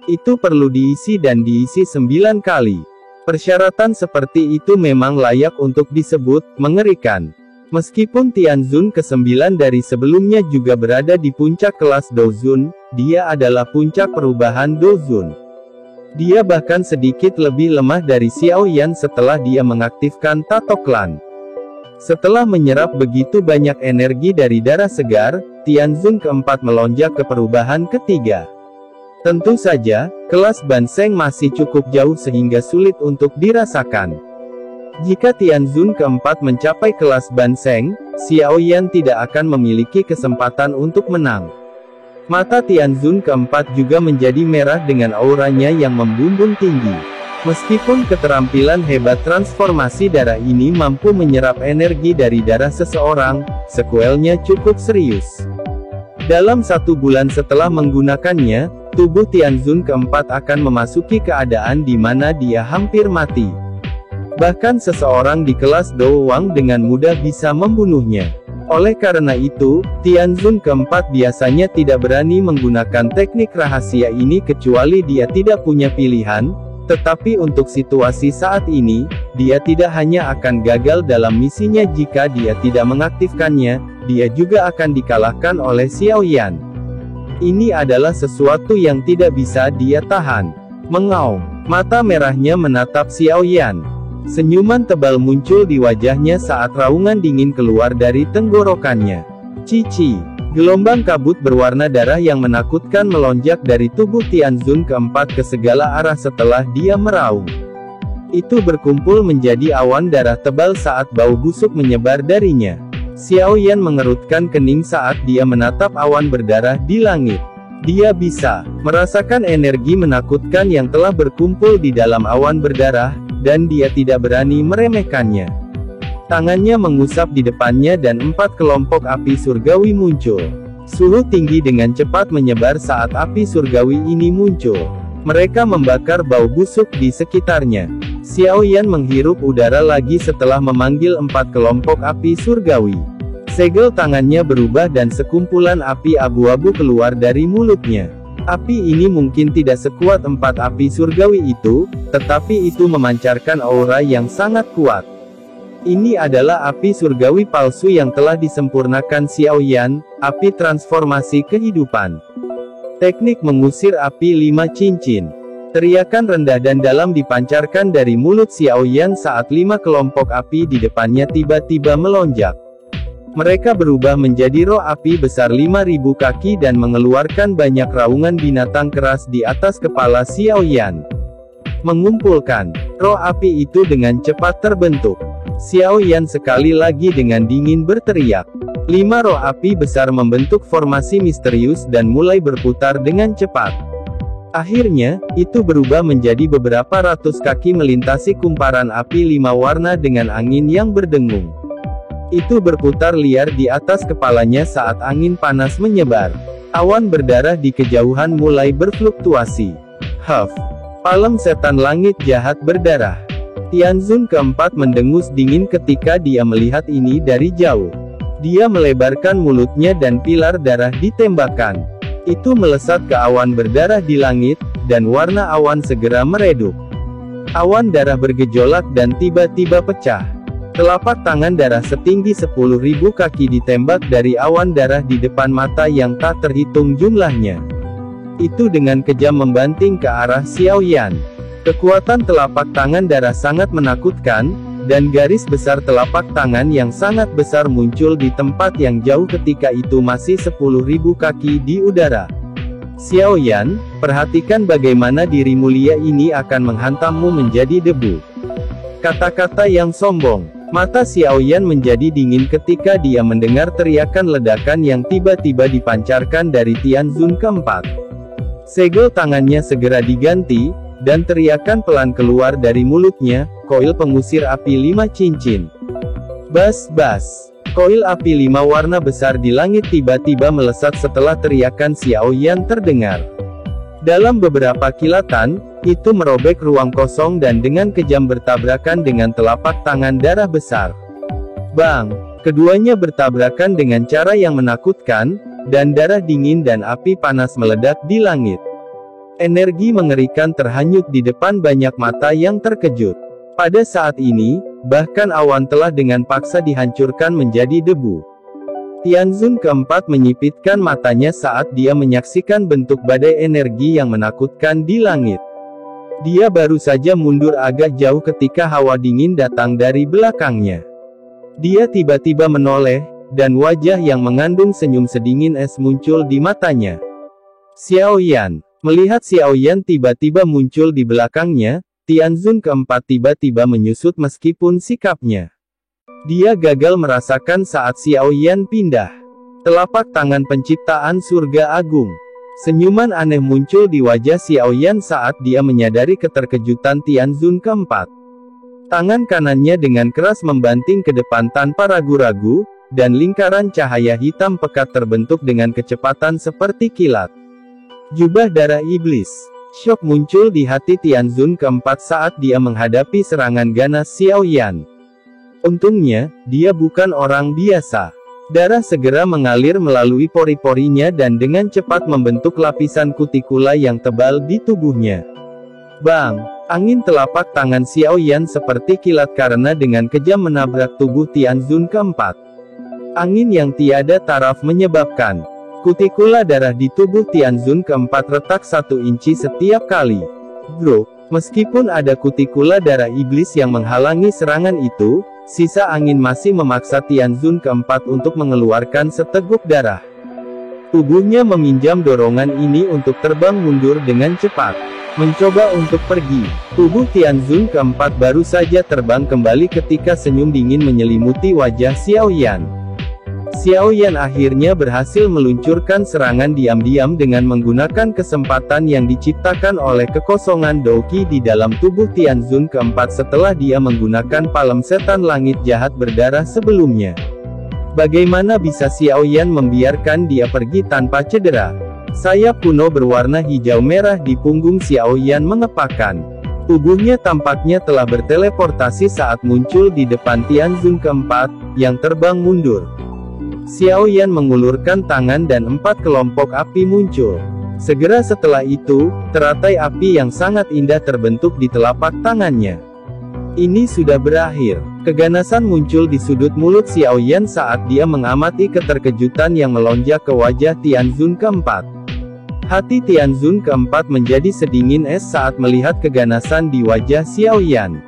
Itu perlu diisi dan diisi 9 kali. Persyaratan seperti itu memang layak untuk disebut mengerikan. Meskipun Tianzun ke-9 dari sebelumnya juga berada di puncak kelas Douzun, dia adalah puncak perubahan Douzun. Dia bahkan sedikit lebih lemah dari Xiaoyan setelah dia mengaktifkan Tato Clan. Setelah menyerap begitu banyak energi dari darah segar, Tianzun ke-4 melonjak ke perubahan ketiga. Tentu saja, kelas Ban Zheng masih cukup jauh sehingga sulit untuk dirasakan. Jika Tianzun ke-4 mencapai kelas Ban Zheng, Xiaoyan tidak akan memiliki kesempatan untuk menang. Mata Tianzun ke-4 juga menjadi merah dengan auranya yang membumbung tinggi. Meskipun keterampilan hebat transformasi darah ini mampu menyerap energi dari darah seseorang, sekuelnya cukup serius. Dalam 1 bulan setelah menggunakannya, tubuh Tianzun ke-4 akan memasuki keadaan di mana dia hampir mati. Bahkan seseorang di kelas Douwang dengan mudah bisa membunuhnya. Oleh karena itu, Tianzun ke-4 biasanya tidak berani menggunakan teknik rahasia ini kecuali dia tidak punya pilihan, tetapi untuk situasi saat ini, dia tidak hanya akan gagal dalam misinya jika dia tidak mengaktifkannya, dia juga akan dikalahkan oleh Xiaoyan. Ini adalah sesuatu yang tidak bisa dia tahan. Mengaum, mata merahnya menatap Xiaoyan. Senyuman tebal muncul di wajahnya saat raungan dingin keluar dari tenggorokannya. Cici. Gelombang kabut berwarna darah yang menakutkan melonjak dari tubuh Tianzun ke-4 ke segala arah setelah dia meraung. Itu berkumpul menjadi awan darah tebal saat bau busuk menyebar darinya. Xiaoyan mengerutkan kening saat dia menatap awan berdarah di langit. Dia bisa merasakan energi menakutkan yang telah berkumpul di dalam awan berdarah, dan dia tidak berani meremehkannya. Tangannya mengusap di depannya dan 4 kelompok api surgawi muncul. Suhu tinggi dengan cepat menyebar saat api surgawi ini muncul. Mereka membakar bau busuk di sekitarnya. Xiaoyan menghirup udara lagi setelah memanggil 4 kelompok api surgawi. Segel tangannya berubah dan sekumpulan api abu-abu keluar dari mulutnya. Api ini mungkin tidak sekuat 4 api surgawi itu, tetapi itu memancarkan aura yang sangat kuat. Ini adalah api surgawi palsu yang telah disempurnakan Xiaoyan, api transformasi kehidupan. Teknik mengusir api 5 cincin. Teriakan rendah dan dalam dipancarkan dari mulut Xiaoyan saat 5 kelompok api di depannya tiba-tiba melonjak. Mereka berubah menjadi roh api besar 5.000 kaki dan mengeluarkan banyak raungan binatang keras di atas kepala Xiaoyan. Mengumpulkan roh api itu dengan cepat terbentuk. Xiaoyan sekali lagi dengan dingin berteriak. 5 roh api besar membentuk formasi misterius dan mulai berputar dengan cepat. Akhirnya, itu berubah menjadi beberapa ratus kaki melintasi kumparan api 5 warna dengan angin yang berdengung. Itu berputar liar di atas kepalanya saat angin panas menyebar. Awan berdarah di kejauhan mulai berfluktuasi. Huff! Palem setan langit jahat berdarah. Tianzun keempat mendengus dingin ketika dia melihat ini dari jauh. Dia melebarkan mulutnya dan pilar darah ditembakkan. Itu melesat ke awan berdarah di langit, dan warna awan segera meredup. Awan darah bergejolak dan tiba-tiba pecah. Telapak tangan darah setinggi 10.000 kaki ditembak dari awan darah di depan mata yang tak terhitung jumlahnya. Itu dengan kejam membanting ke arah Xiaoyan. Kekuatan telapak tangan darah sangat menakutkan, dan garis besar telapak tangan yang sangat besar muncul di tempat yang jauh ketika itu masih 10.000 kaki di udara. Xiaoyan, perhatikan bagaimana diri mulia ini akan menghantammu menjadi debu. Kata-kata yang sombong. Mata Xiaoyan menjadi dingin ketika dia mendengar teriakan ledakan yang tiba-tiba dipancarkan dari Tianzun keempat. Segel tangannya segera diganti, dan teriakan pelan keluar dari mulutnya, koil pengusir api 5 cincin. Bas-bas. Koil api 5 warna besar di langit tiba-tiba melesat setelah teriakan Xiaoyan terdengar. Dalam beberapa kilatan, itu merobek ruang kosong dan dengan kejam bertabrakan dengan telapak tangan darah besar. Bang! Keduanya bertabrakan dengan cara yang menakutkan, dan darah dingin dan api panas meledak di langit. Energi mengerikan terhanyut di depan banyak mata yang terkejut. Pada saat ini, bahkan awan telah dengan paksa dihancurkan menjadi debu. Tianzun keempat menyipitkan matanya saat dia menyaksikan bentuk badai energi yang menakutkan di langit. Dia baru saja mundur agak jauh ketika hawa dingin datang dari belakangnya. Dia tiba-tiba menoleh, dan wajah yang mengandung senyum sedingin es muncul di matanya. Xiaoyan. Melihat Xiaoyan tiba-tiba muncul di belakangnya, Tianzun keempat tiba-tiba menyusut meskipun sikapnya. Dia gagal merasakan saat Xiaoyan pindah. Telapak tangan penciptaan surga agung. Senyuman aneh muncul di wajah Xiaoyan saat dia menyadari keterkejutan Tianzun keempat. Tangan kanannya dengan keras membanting ke depan tanpa ragu-ragu, dan lingkaran cahaya hitam pekat terbentuk dengan kecepatan seperti kilat. Jubah darah iblis. Syok muncul di hati Tianzun keempat saat dia menghadapi serangan ganas Xiaoyan. Untungnya, dia bukan orang biasa. Darah segera mengalir melalui pori-porinya dan dengan cepat membentuk lapisan kutikula yang tebal di tubuhnya. Bang! Angin telapak tangan Xiaoyan seperti kilat karena dengan kejam menabrak tubuh Tianzun keempat. Angin yang tiada taraf menyebabkan kutikula darah di tubuh Tianzun keempat retak 1 inci setiap kali. Bro, meskipun ada kutikula darah iblis yang menghalangi serangan itu, sisa angin masih memaksa Tianzun keempat untuk mengeluarkan seteguk darah. Tubuhnya meminjam dorongan ini untuk terbang mundur dengan cepat. Mencoba untuk pergi. Tubuh Tianzun keempat baru saja terbang kembali ketika senyum dingin menyelimuti wajah Xiaoyan. Xiaoyan akhirnya berhasil meluncurkan serangan diam-diam dengan menggunakan kesempatan yang diciptakan oleh kekosongan Douqi di dalam tubuh Tianzun keempat setelah dia menggunakan palem setan langit jahat berdarah sebelumnya. Bagaimana bisa Xiaoyan membiarkan dia pergi tanpa cedera? Sayap kuno berwarna hijau merah di punggung Xiaoyan mengepakkan. Tubuhnya tampaknya telah berteleportasi saat muncul di depan Tianzun keempat, yang terbang mundur. Xiaoyan mengulurkan tangan dan 4 kelompok api muncul. Segera setelah itu, teratai api yang sangat indah terbentuk di telapak tangannya. Ini sudah berakhir. Keganasan muncul di sudut mulut Xiaoyan saat dia mengamati keterkejutan yang melonjak ke wajah Tianzun keempat. Hati Tianzun keempat menjadi sedingin es saat melihat keganasan di wajah Xiaoyan.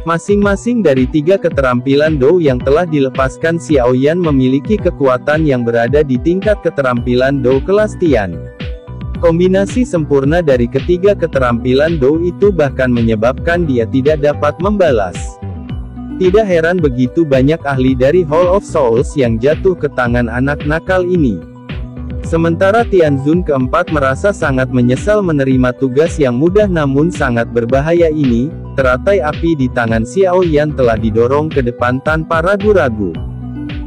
Masing-masing dari tiga keterampilan Dou yang telah dilepaskan Xiaoyan memiliki kekuatan yang berada di tingkat keterampilan Dou kelas Tian. Kombinasi sempurna dari ketiga keterampilan Dou itu bahkan menyebabkan dia tidak dapat membalas. Tidak heran begitu banyak ahli dari Hall of Souls yang jatuh ke tangan anak nakal ini. Sementara Tianzun keempat merasa sangat menyesal menerima tugas yang mudah namun sangat berbahaya ini, teratai api di tangan Xiaoyan telah didorong ke depan tanpa ragu-ragu.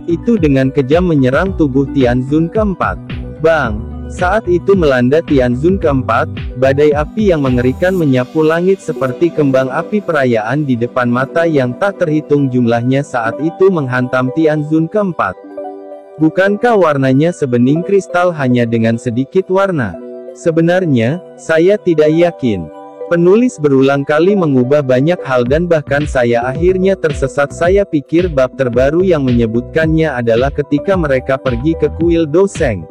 Itu dengan kejam menyerang tubuh Tianzun keempat. Bang! Saat itu melanda Tianzun keempat, badai api yang mengerikan menyapu langit seperti kembang api perayaan di depan mata yang tak terhitung jumlahnya saat itu menghantam Tianzun keempat. Bukankah warnanya sebening kristal hanya dengan sedikit warna? Sebenarnya, saya tidak yakin. Penulis berulang kali mengubah banyak hal dan bahkan saya akhirnya tersesat. Saya pikir bab terbaru yang menyebutkannya adalah ketika mereka pergi ke kuil Doseng.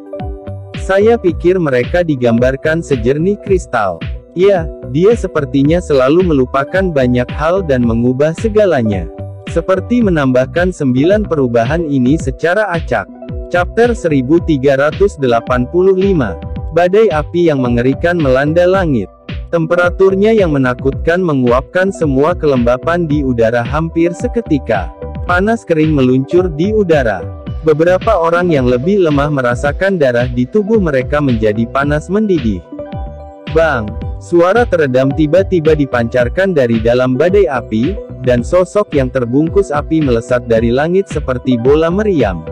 Saya pikir mereka digambarkan sejernih kristal. Ya, dia sepertinya selalu melupakan banyak hal dan mengubah segalanya. Seperti menambahkan 9 perubahan ini secara acak. Chapter 1385. Badai api yang mengerikan melanda langit. Temperaturnya yang menakutkan menguapkan semua kelembapan di udara hampir seketika. Panas kering meluncur di udara. Beberapa orang yang lebih lemah merasakan darah di tubuh mereka menjadi panas mendidih. Bang! Suara teredam tiba-tiba dipancarkan dari dalam badai api, dan sosok yang terbungkus api melesat dari langit seperti bola meriam.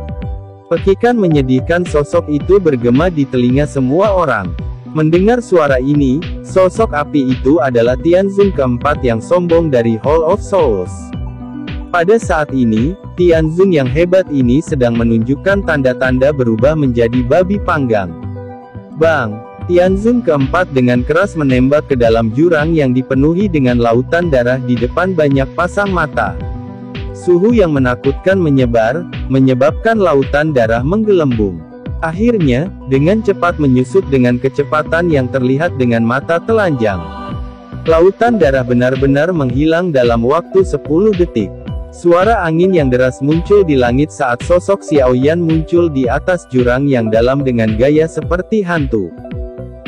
Pekikan menyedihkan sosok itu bergema di telinga semua orang. Mendengar suara ini, sosok api itu adalah Tianzun keempat yang sombong dari Hall of Souls. Pada saat ini, Tianzun yang hebat ini sedang menunjukkan tanda-tanda berubah menjadi babi panggang. Bang! Tianzun keempat dengan keras menembak ke dalam jurang yang dipenuhi dengan lautan darah di depan banyak pasang mata. Suhu yang menakutkan menyebar, menyebabkan lautan darah menggelembung. Akhirnya, dengan cepat menyusut dengan kecepatan yang terlihat dengan mata telanjang. Lautan darah benar-benar menghilang dalam waktu 10 detik. Suara angin yang deras muncul di langit saat sosok Xiaoyan muncul di atas jurang yang dalam dengan gaya seperti hantu.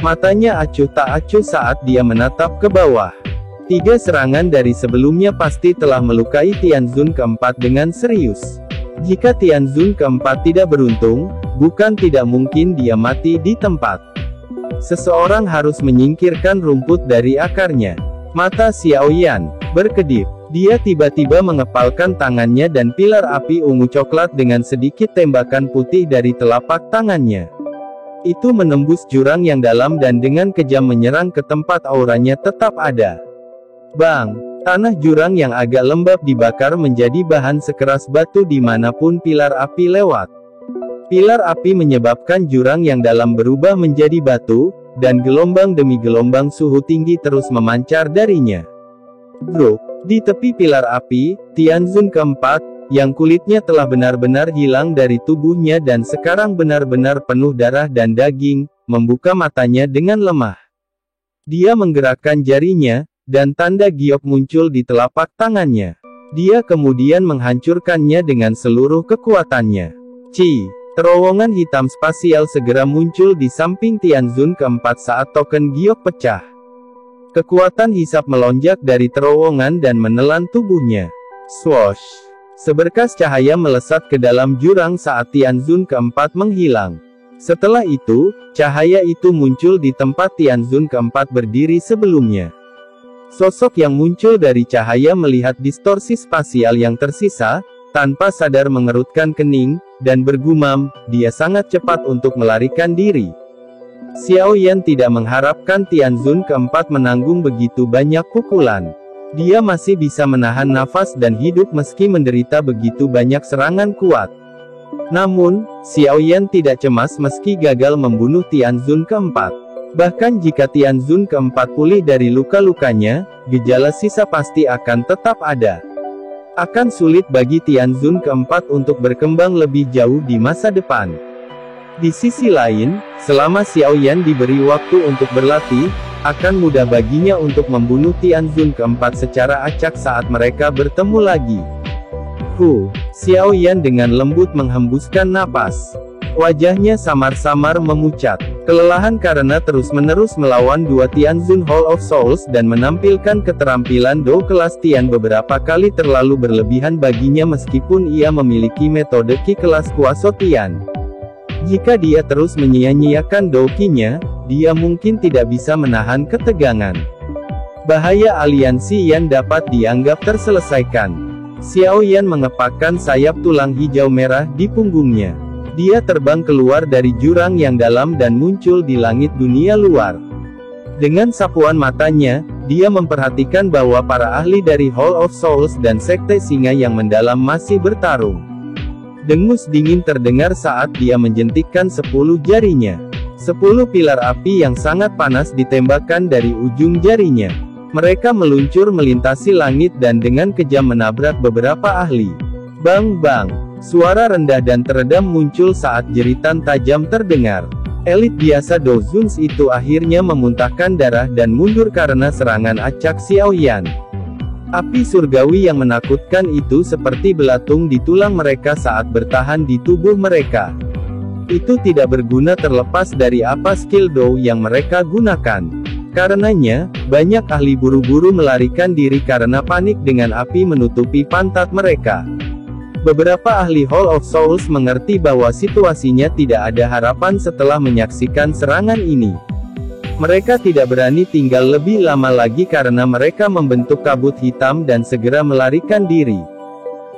Matanya acuh tak acuh saat dia menatap ke bawah. 3 serangan dari sebelumnya pasti telah melukai Tianzun keempat dengan serius. Jika Tianzun keempat tidak beruntung, bukan tidak mungkin dia mati di tempat. Seseorang harus menyingkirkan rumput dari akarnya. Mata Xiaoyan berkedip. Dia tiba-tiba mengepalkan tangannya dan pilar api ungu coklat dengan sedikit tembakan putih dari telapak tangannya. Itu menembus jurang yang dalam dan dengan kejam menyerang ke tempat auranya tetap ada. Bang! Tanah jurang yang agak lembab dibakar menjadi bahan sekeras batu dimanapun pilar api lewat. Pilar api menyebabkan jurang yang dalam berubah menjadi batu, dan gelombang demi gelombang suhu tinggi terus memancar darinya. Bro! Di tepi pilar api, Tianzun keempat, yang kulitnya telah benar-benar hilang dari tubuhnya dan sekarang benar-benar penuh darah dan daging, membuka matanya dengan lemah. Dia menggerakkan jarinya, dan tanda giok muncul di telapak tangannya. Dia kemudian menghancurkannya dengan seluruh kekuatannya. Terowongan hitam spasial segera muncul di samping Tianzun keempat saat token giok pecah. Kekuatan hisap melonjak dari terowongan dan menelan tubuhnya. Swoosh! Seberkas cahaya melesat ke dalam jurang saat Tianzun keempat menghilang. Setelah itu, cahaya itu muncul di tempat Tianzun keempat berdiri sebelumnya. Sosok yang muncul dari cahaya melihat distorsi spasial yang tersisa, tanpa sadar mengerutkan kening, dan bergumam, dia sangat cepat untuk melarikan diri. Xiaoyan tidak mengharapkan Tianzun keempat menanggung begitu banyak pukulan. Dia masih bisa menahan nafas dan hidup meski menderita begitu banyak serangan kuat. Namun, Xiaoyan tidak cemas meski gagal membunuh Tianzun keempat. Bahkan jika Tianzun keempat pulih dari luka-lukanya, gejala sisa pasti akan tetap ada. Akan sulit bagi Tianzun keempat untuk berkembang lebih jauh di masa depan. Di sisi lain, selama Xiaoyan diberi waktu untuk berlatih, akan mudah baginya untuk membunuh Tianzun keempat secara acak saat mereka bertemu lagi. Xiaoyan dengan lembut menghembuskan napas. Wajahnya samar-samar memucat. Kelelahan karena terus-menerus melawan dua Tianzun Hall of Souls dan menampilkan keterampilan Dou kelas Tian beberapa kali terlalu berlebihan baginya meskipun ia memiliki metode Qi kelas Kuaso Tian. Jika dia terus menyia-nyiakan Dou Qi-nya, dia mungkin tidak bisa menahan ketegangan. Bahaya aliansi Yan dapat dianggap terselesaikan. Xiaoyan mengepakkan sayap tulang hijau merah di punggungnya. Dia terbang keluar dari jurang yang dalam dan muncul di langit dunia luar. Dengan sapuan matanya, dia memperhatikan bahwa para ahli dari Hall of Souls dan Sekte Singa yang mendalam masih bertarung. Dengus dingin terdengar saat dia menjentikkan 10 jarinya. 10 pilar api yang sangat panas ditembakkan dari ujung jarinya. Mereka meluncur melintasi langit dan dengan kejam menabrak beberapa ahli. Bang bang. Suara rendah dan teredam muncul saat jeritan tajam terdengar. Elit biasa Dozuns itu akhirnya memuntahkan darah dan mundur karena serangan acak Xiaoyan. Api surgawi yang menakutkan itu seperti belatung di tulang mereka saat bertahan di tubuh mereka. Itu tidak berguna terlepas dari apa skill Dou yang mereka gunakan. Karenanya, banyak ahli buru-buru melarikan diri karena panik dengan api menutupi pantat mereka. Beberapa ahli Hall of Souls mengerti bahwa situasinya tidak ada harapan setelah menyaksikan serangan ini. Mereka tidak berani tinggal lebih lama lagi karena mereka membentuk kabut hitam dan segera melarikan diri.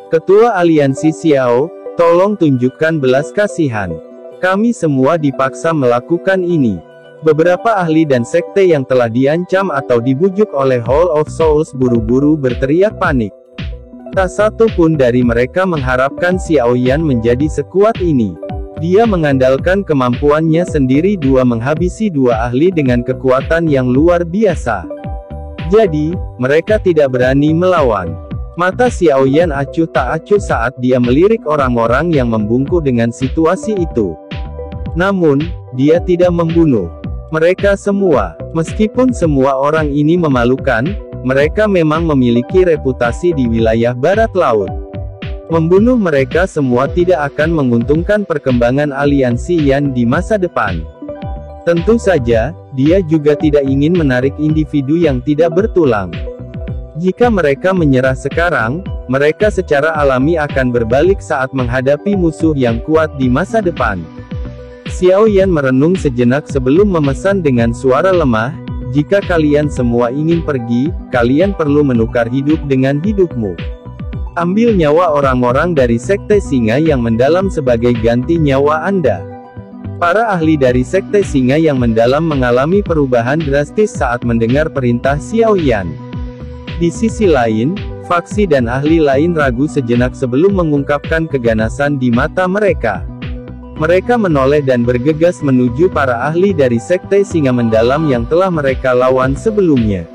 Ketua Aliansi Xiao, tolong tunjukkan belas kasihan. Kami semua dipaksa melakukan ini. Beberapa ahli dan sekte yang telah diancam atau dibujuk oleh Hall of Souls buru-buru berteriak panik. Tak satu pun dari mereka mengharapkan Xiaoyan menjadi sekuat ini. Dia mengandalkan kemampuannya sendiri menghabisi dua ahli dengan kekuatan yang luar biasa. Jadi, mereka tidak berani melawan. Mata Xiaoyan acuh tak acuh saat dia melirik orang-orang yang membungkuk dengan situasi itu. Namun, dia tidak membunuh mereka semua. Meskipun semua orang ini memalukan, mereka memang memiliki reputasi di wilayah barat laut. Membunuh mereka semua tidak akan menguntungkan perkembangan aliansi Yan di masa depan. Tentu saja, dia juga tidak ingin menarik individu yang tidak bertulang. Jika mereka menyerah sekarang, mereka secara alami akan berbalik saat menghadapi musuh yang kuat di masa depan. Xiaoyan merenung sejenak sebelum memesan dengan suara lemah, jika kalian semua ingin pergi, kalian perlu menukar hidup dengan hidupmu. Ambil nyawa orang-orang dari Sekte Singa yang mendalam sebagai ganti nyawa Anda. Para ahli dari Sekte Singa yang mendalam mengalami perubahan drastis saat mendengar perintah Xiaoyan. Di sisi lain, faksi dan ahli lain ragu sejenak sebelum mengungkapkan keganasan di mata mereka. Mereka menoleh dan bergegas menuju para ahli dari Sekte Singa mendalam yang telah mereka lawan sebelumnya.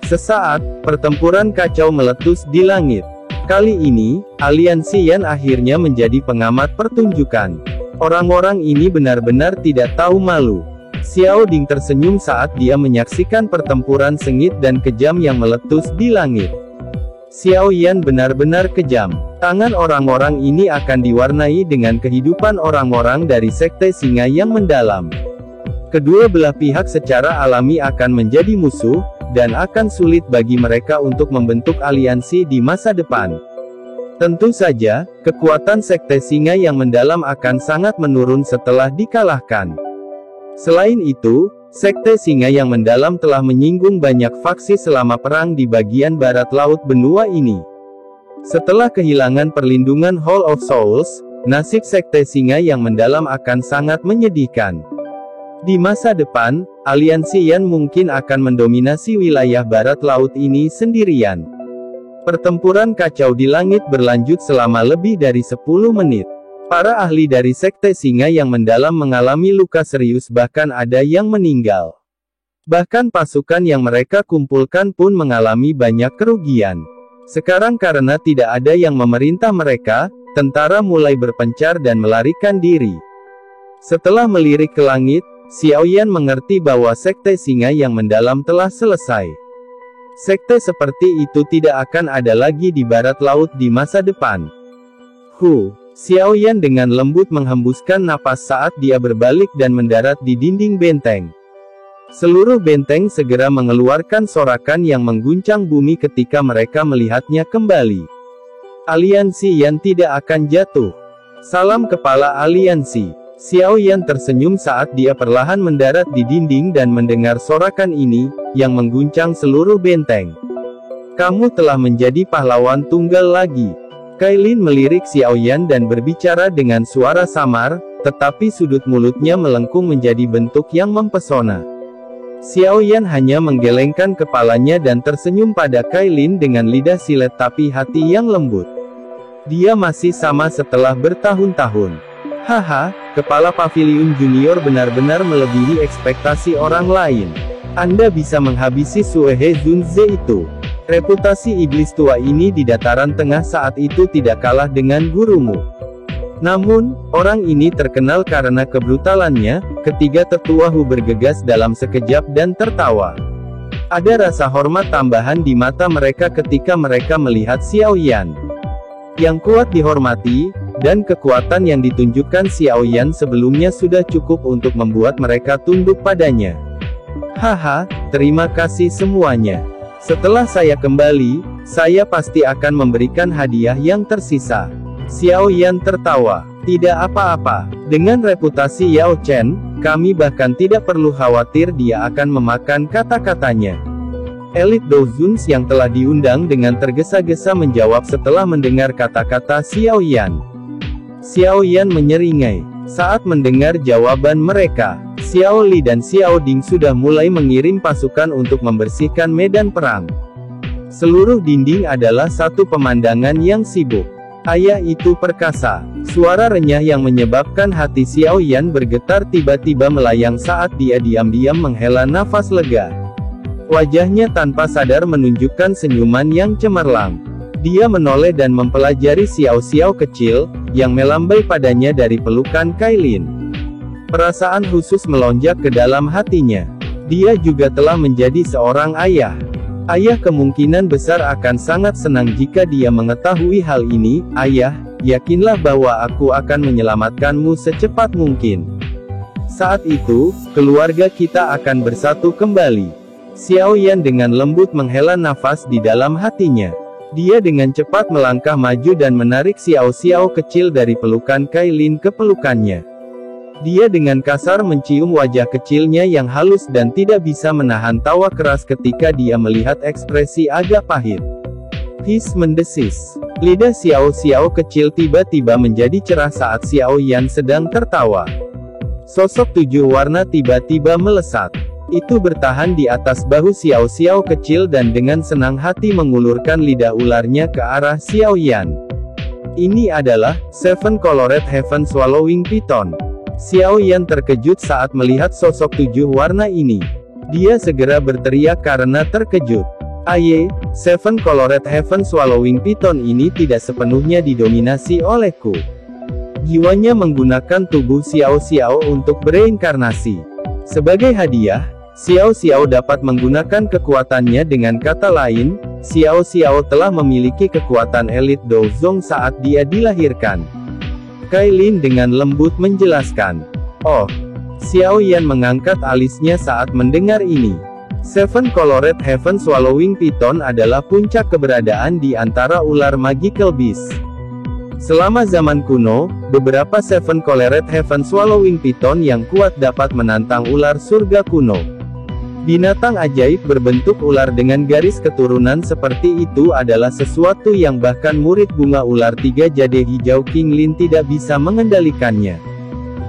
Sesaat, pertempuran kacau meletus di langit. Kali ini, aliansi Yan akhirnya menjadi pengamat pertunjukan. Orang-orang ini benar-benar tidak tahu malu. Xiao Ding tersenyum saat dia menyaksikan pertempuran sengit dan kejam yang meletus di langit. Xiaoyan benar-benar kejam. Tangan orang-orang ini akan diwarnai dengan kehidupan orang-orang dari Sekte Singa yang mendalam. Kedua belah pihak secara alami akan menjadi musuh, dan akan sulit bagi mereka untuk membentuk aliansi di masa depan. Tentu saja, kekuatan Sekte Singa yang mendalam akan sangat menurun setelah dikalahkan. Selain itu, Sekte Singa yang mendalam telah menyinggung banyak faksi selama perang di bagian barat laut benua ini. Setelah kehilangan perlindungan Hall of Souls, nasib Sekte Singa yang mendalam akan sangat menyedihkan. Di masa depan, aliansi Yan mungkin akan mendominasi wilayah barat laut ini sendirian. Pertempuran kacau di langit berlanjut selama lebih dari 10 menit. Para ahli dari Sekte Singa yang mendalam mengalami luka serius, bahkan ada yang meninggal. Bahkan pasukan yang mereka kumpulkan pun mengalami banyak kerugian. Sekarang karena tidak ada yang memerintah mereka, tentara mulai berpencar dan melarikan diri. Setelah melirik ke langit, Xiaoyan mengerti bahwa sekte singa yang mendalam telah selesai. Sekte seperti itu tidak akan ada lagi di barat laut di masa depan. Xiaoyan dengan lembut menghembuskan napas saat dia berbalik dan mendarat di dinding benteng. Seluruh benteng segera mengeluarkan sorakan yang mengguncang bumi ketika mereka melihatnya kembali. Aliansi Yan tidak akan jatuh. Salam kepala aliansi. Xiaoyan tersenyum saat dia perlahan mendarat di dinding dan mendengar sorakan ini, yang mengguncang seluruh benteng. Kamu telah menjadi pahlawan tunggal lagi. Kailin melirik Xiaoyan dan berbicara dengan suara samar, tetapi sudut mulutnya melengkung menjadi bentuk yang mempesona. Xiaoyan hanya menggelengkan kepalanya dan tersenyum pada Kailin dengan lidah silet tapi hati yang lembut. Dia masih sama setelah bertahun-tahun. Haha, kepala Paviliun Junior benar-benar melebihi ekspektasi orang lain. Anda bisa menghabisi Suehe Zunze itu. Reputasi iblis tua ini di dataran tengah saat itu tidak kalah dengan gurumu. Namun, orang ini terkenal karena kebrutalannya. Ketiga tetua Hu bergegas dalam sekejap dan tertawa. Ada rasa hormat tambahan di mata mereka ketika mereka melihat Xiaoyan. Yang kuat dihormati, dan kekuatan yang ditunjukkan Xiaoyan sebelumnya sudah cukup untuk membuat mereka tunduk padanya. Haha, terima kasih semuanya. Setelah saya kembali, saya pasti akan memberikan hadiah yang tersisa. Xiaoyan tertawa. Tidak apa-apa. Dengan reputasi Yao Chen, kami bahkan tidak perlu khawatir dia akan memakan kata-katanya. Elit Dozuns yang telah diundang dengan tergesa-gesa menjawab setelah mendengar kata-kata Xiaoyan. Xiaoyan menyeringai. Saat mendengar jawaban mereka, Xiao Li dan Xiao Ding sudah mulai mengirim pasukan untuk membersihkan medan perang. Seluruh dinding adalah satu pemandangan yang sibuk. Ayah itu perkasa. Suara renyah yang menyebabkan hati Xiaoyan bergetar tiba-tiba melayang saat dia diam-diam menghela nafas lega. Wajahnya tanpa sadar menunjukkan senyuman yang cemerlang. Dia menoleh dan mempelajari Xiao kecil, yang melambai padanya dari pelukan Kailin. Perasaan khusus melonjak ke dalam hatinya. Dia juga telah menjadi seorang ayah. Ayah kemungkinan besar akan sangat senang jika dia mengetahui hal ini. Ayah, yakinlah bahwa aku akan menyelamatkanmu secepat mungkin. Saat itu, keluarga kita akan bersatu kembali. Xiaoyan dengan lembut menghela nafas di dalam hatinya. Dia dengan cepat melangkah maju dan menarik Xiao kecil dari pelukan Kailin ke pelukannya. Dia dengan kasar mencium wajah kecilnya yang halus dan tidak bisa menahan tawa keras ketika dia melihat ekspresi agak pahit. His mendesis. Lidah Xiao kecil tiba-tiba menjadi cerah saat Xiaoyan sedang tertawa. Sosok 7 warna tiba-tiba melesat. Itu bertahan di atas bahu Xiao kecil dan dengan senang hati mengulurkan lidah ularnya ke arah Xiaoyan. Ini adalah Seven Colored Heaven Swallowing Python. Xiaoyan terkejut saat melihat sosok 7 warna ini. Dia segera berteriak karena terkejut. Aye, Seven Colored Heaven Swallowing Python ini tidak sepenuhnya didominasi olehku. Jiwanya menggunakan tubuh Xiao untuk bereinkarnasi. Sebagai hadiah, Xiao dapat menggunakan kekuatannya. Dengan kata lain, Xiao telah memiliki kekuatan elit Dozong saat dia dilahirkan. Kailin dengan lembut menjelaskan. Oh. Xiaoyan mengangkat alisnya saat mendengar ini. Seven Colored Heaven Swallowing Python adalah puncak keberadaan di antara ular magical beast. Selama zaman kuno, beberapa Seven Colored Heaven Swallowing Python yang kuat dapat menantang ular surga kuno. Binatang ajaib berbentuk ular dengan garis keturunan seperti itu adalah sesuatu yang bahkan murid bunga ular 3 jade hijau King Lin tidak bisa mengendalikannya.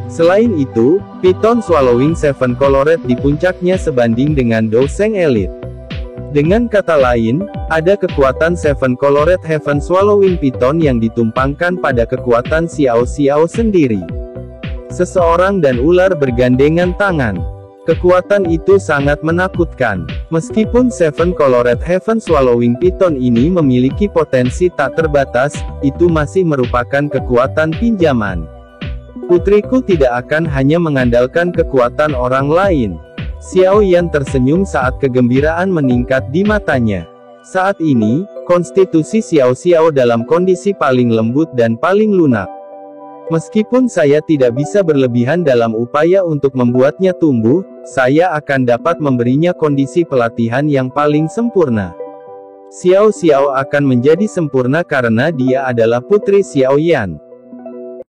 Selain itu, Python Swallowing Seven Colored di puncaknya sebanding dengan Doseng Elite. Dengan kata lain, ada kekuatan Seven Colored Heaven Swallowing Python yang ditumpangkan pada kekuatan Xiao sendiri. Seseorang dan ular bergandengan tangan. Kekuatan itu sangat menakutkan. Meskipun Seven Colored Heaven Swallowing Python ini memiliki potensi tak terbatas, itu masih merupakan kekuatan pinjaman. Putriku tidak akan hanya mengandalkan kekuatan orang lain. Xiao Yan tersenyum saat kegembiraan meningkat di matanya. Saat ini, konstitusi Xiao Xiao dalam kondisi paling lembut dan paling lunak. Meskipun saya tidak bisa berlebihan dalam upaya untuk membuatnya tumbuh, saya akan dapat memberinya kondisi pelatihan yang paling sempurna. Xiao Xiao akan menjadi sempurna karena dia adalah putri Xiao Yan.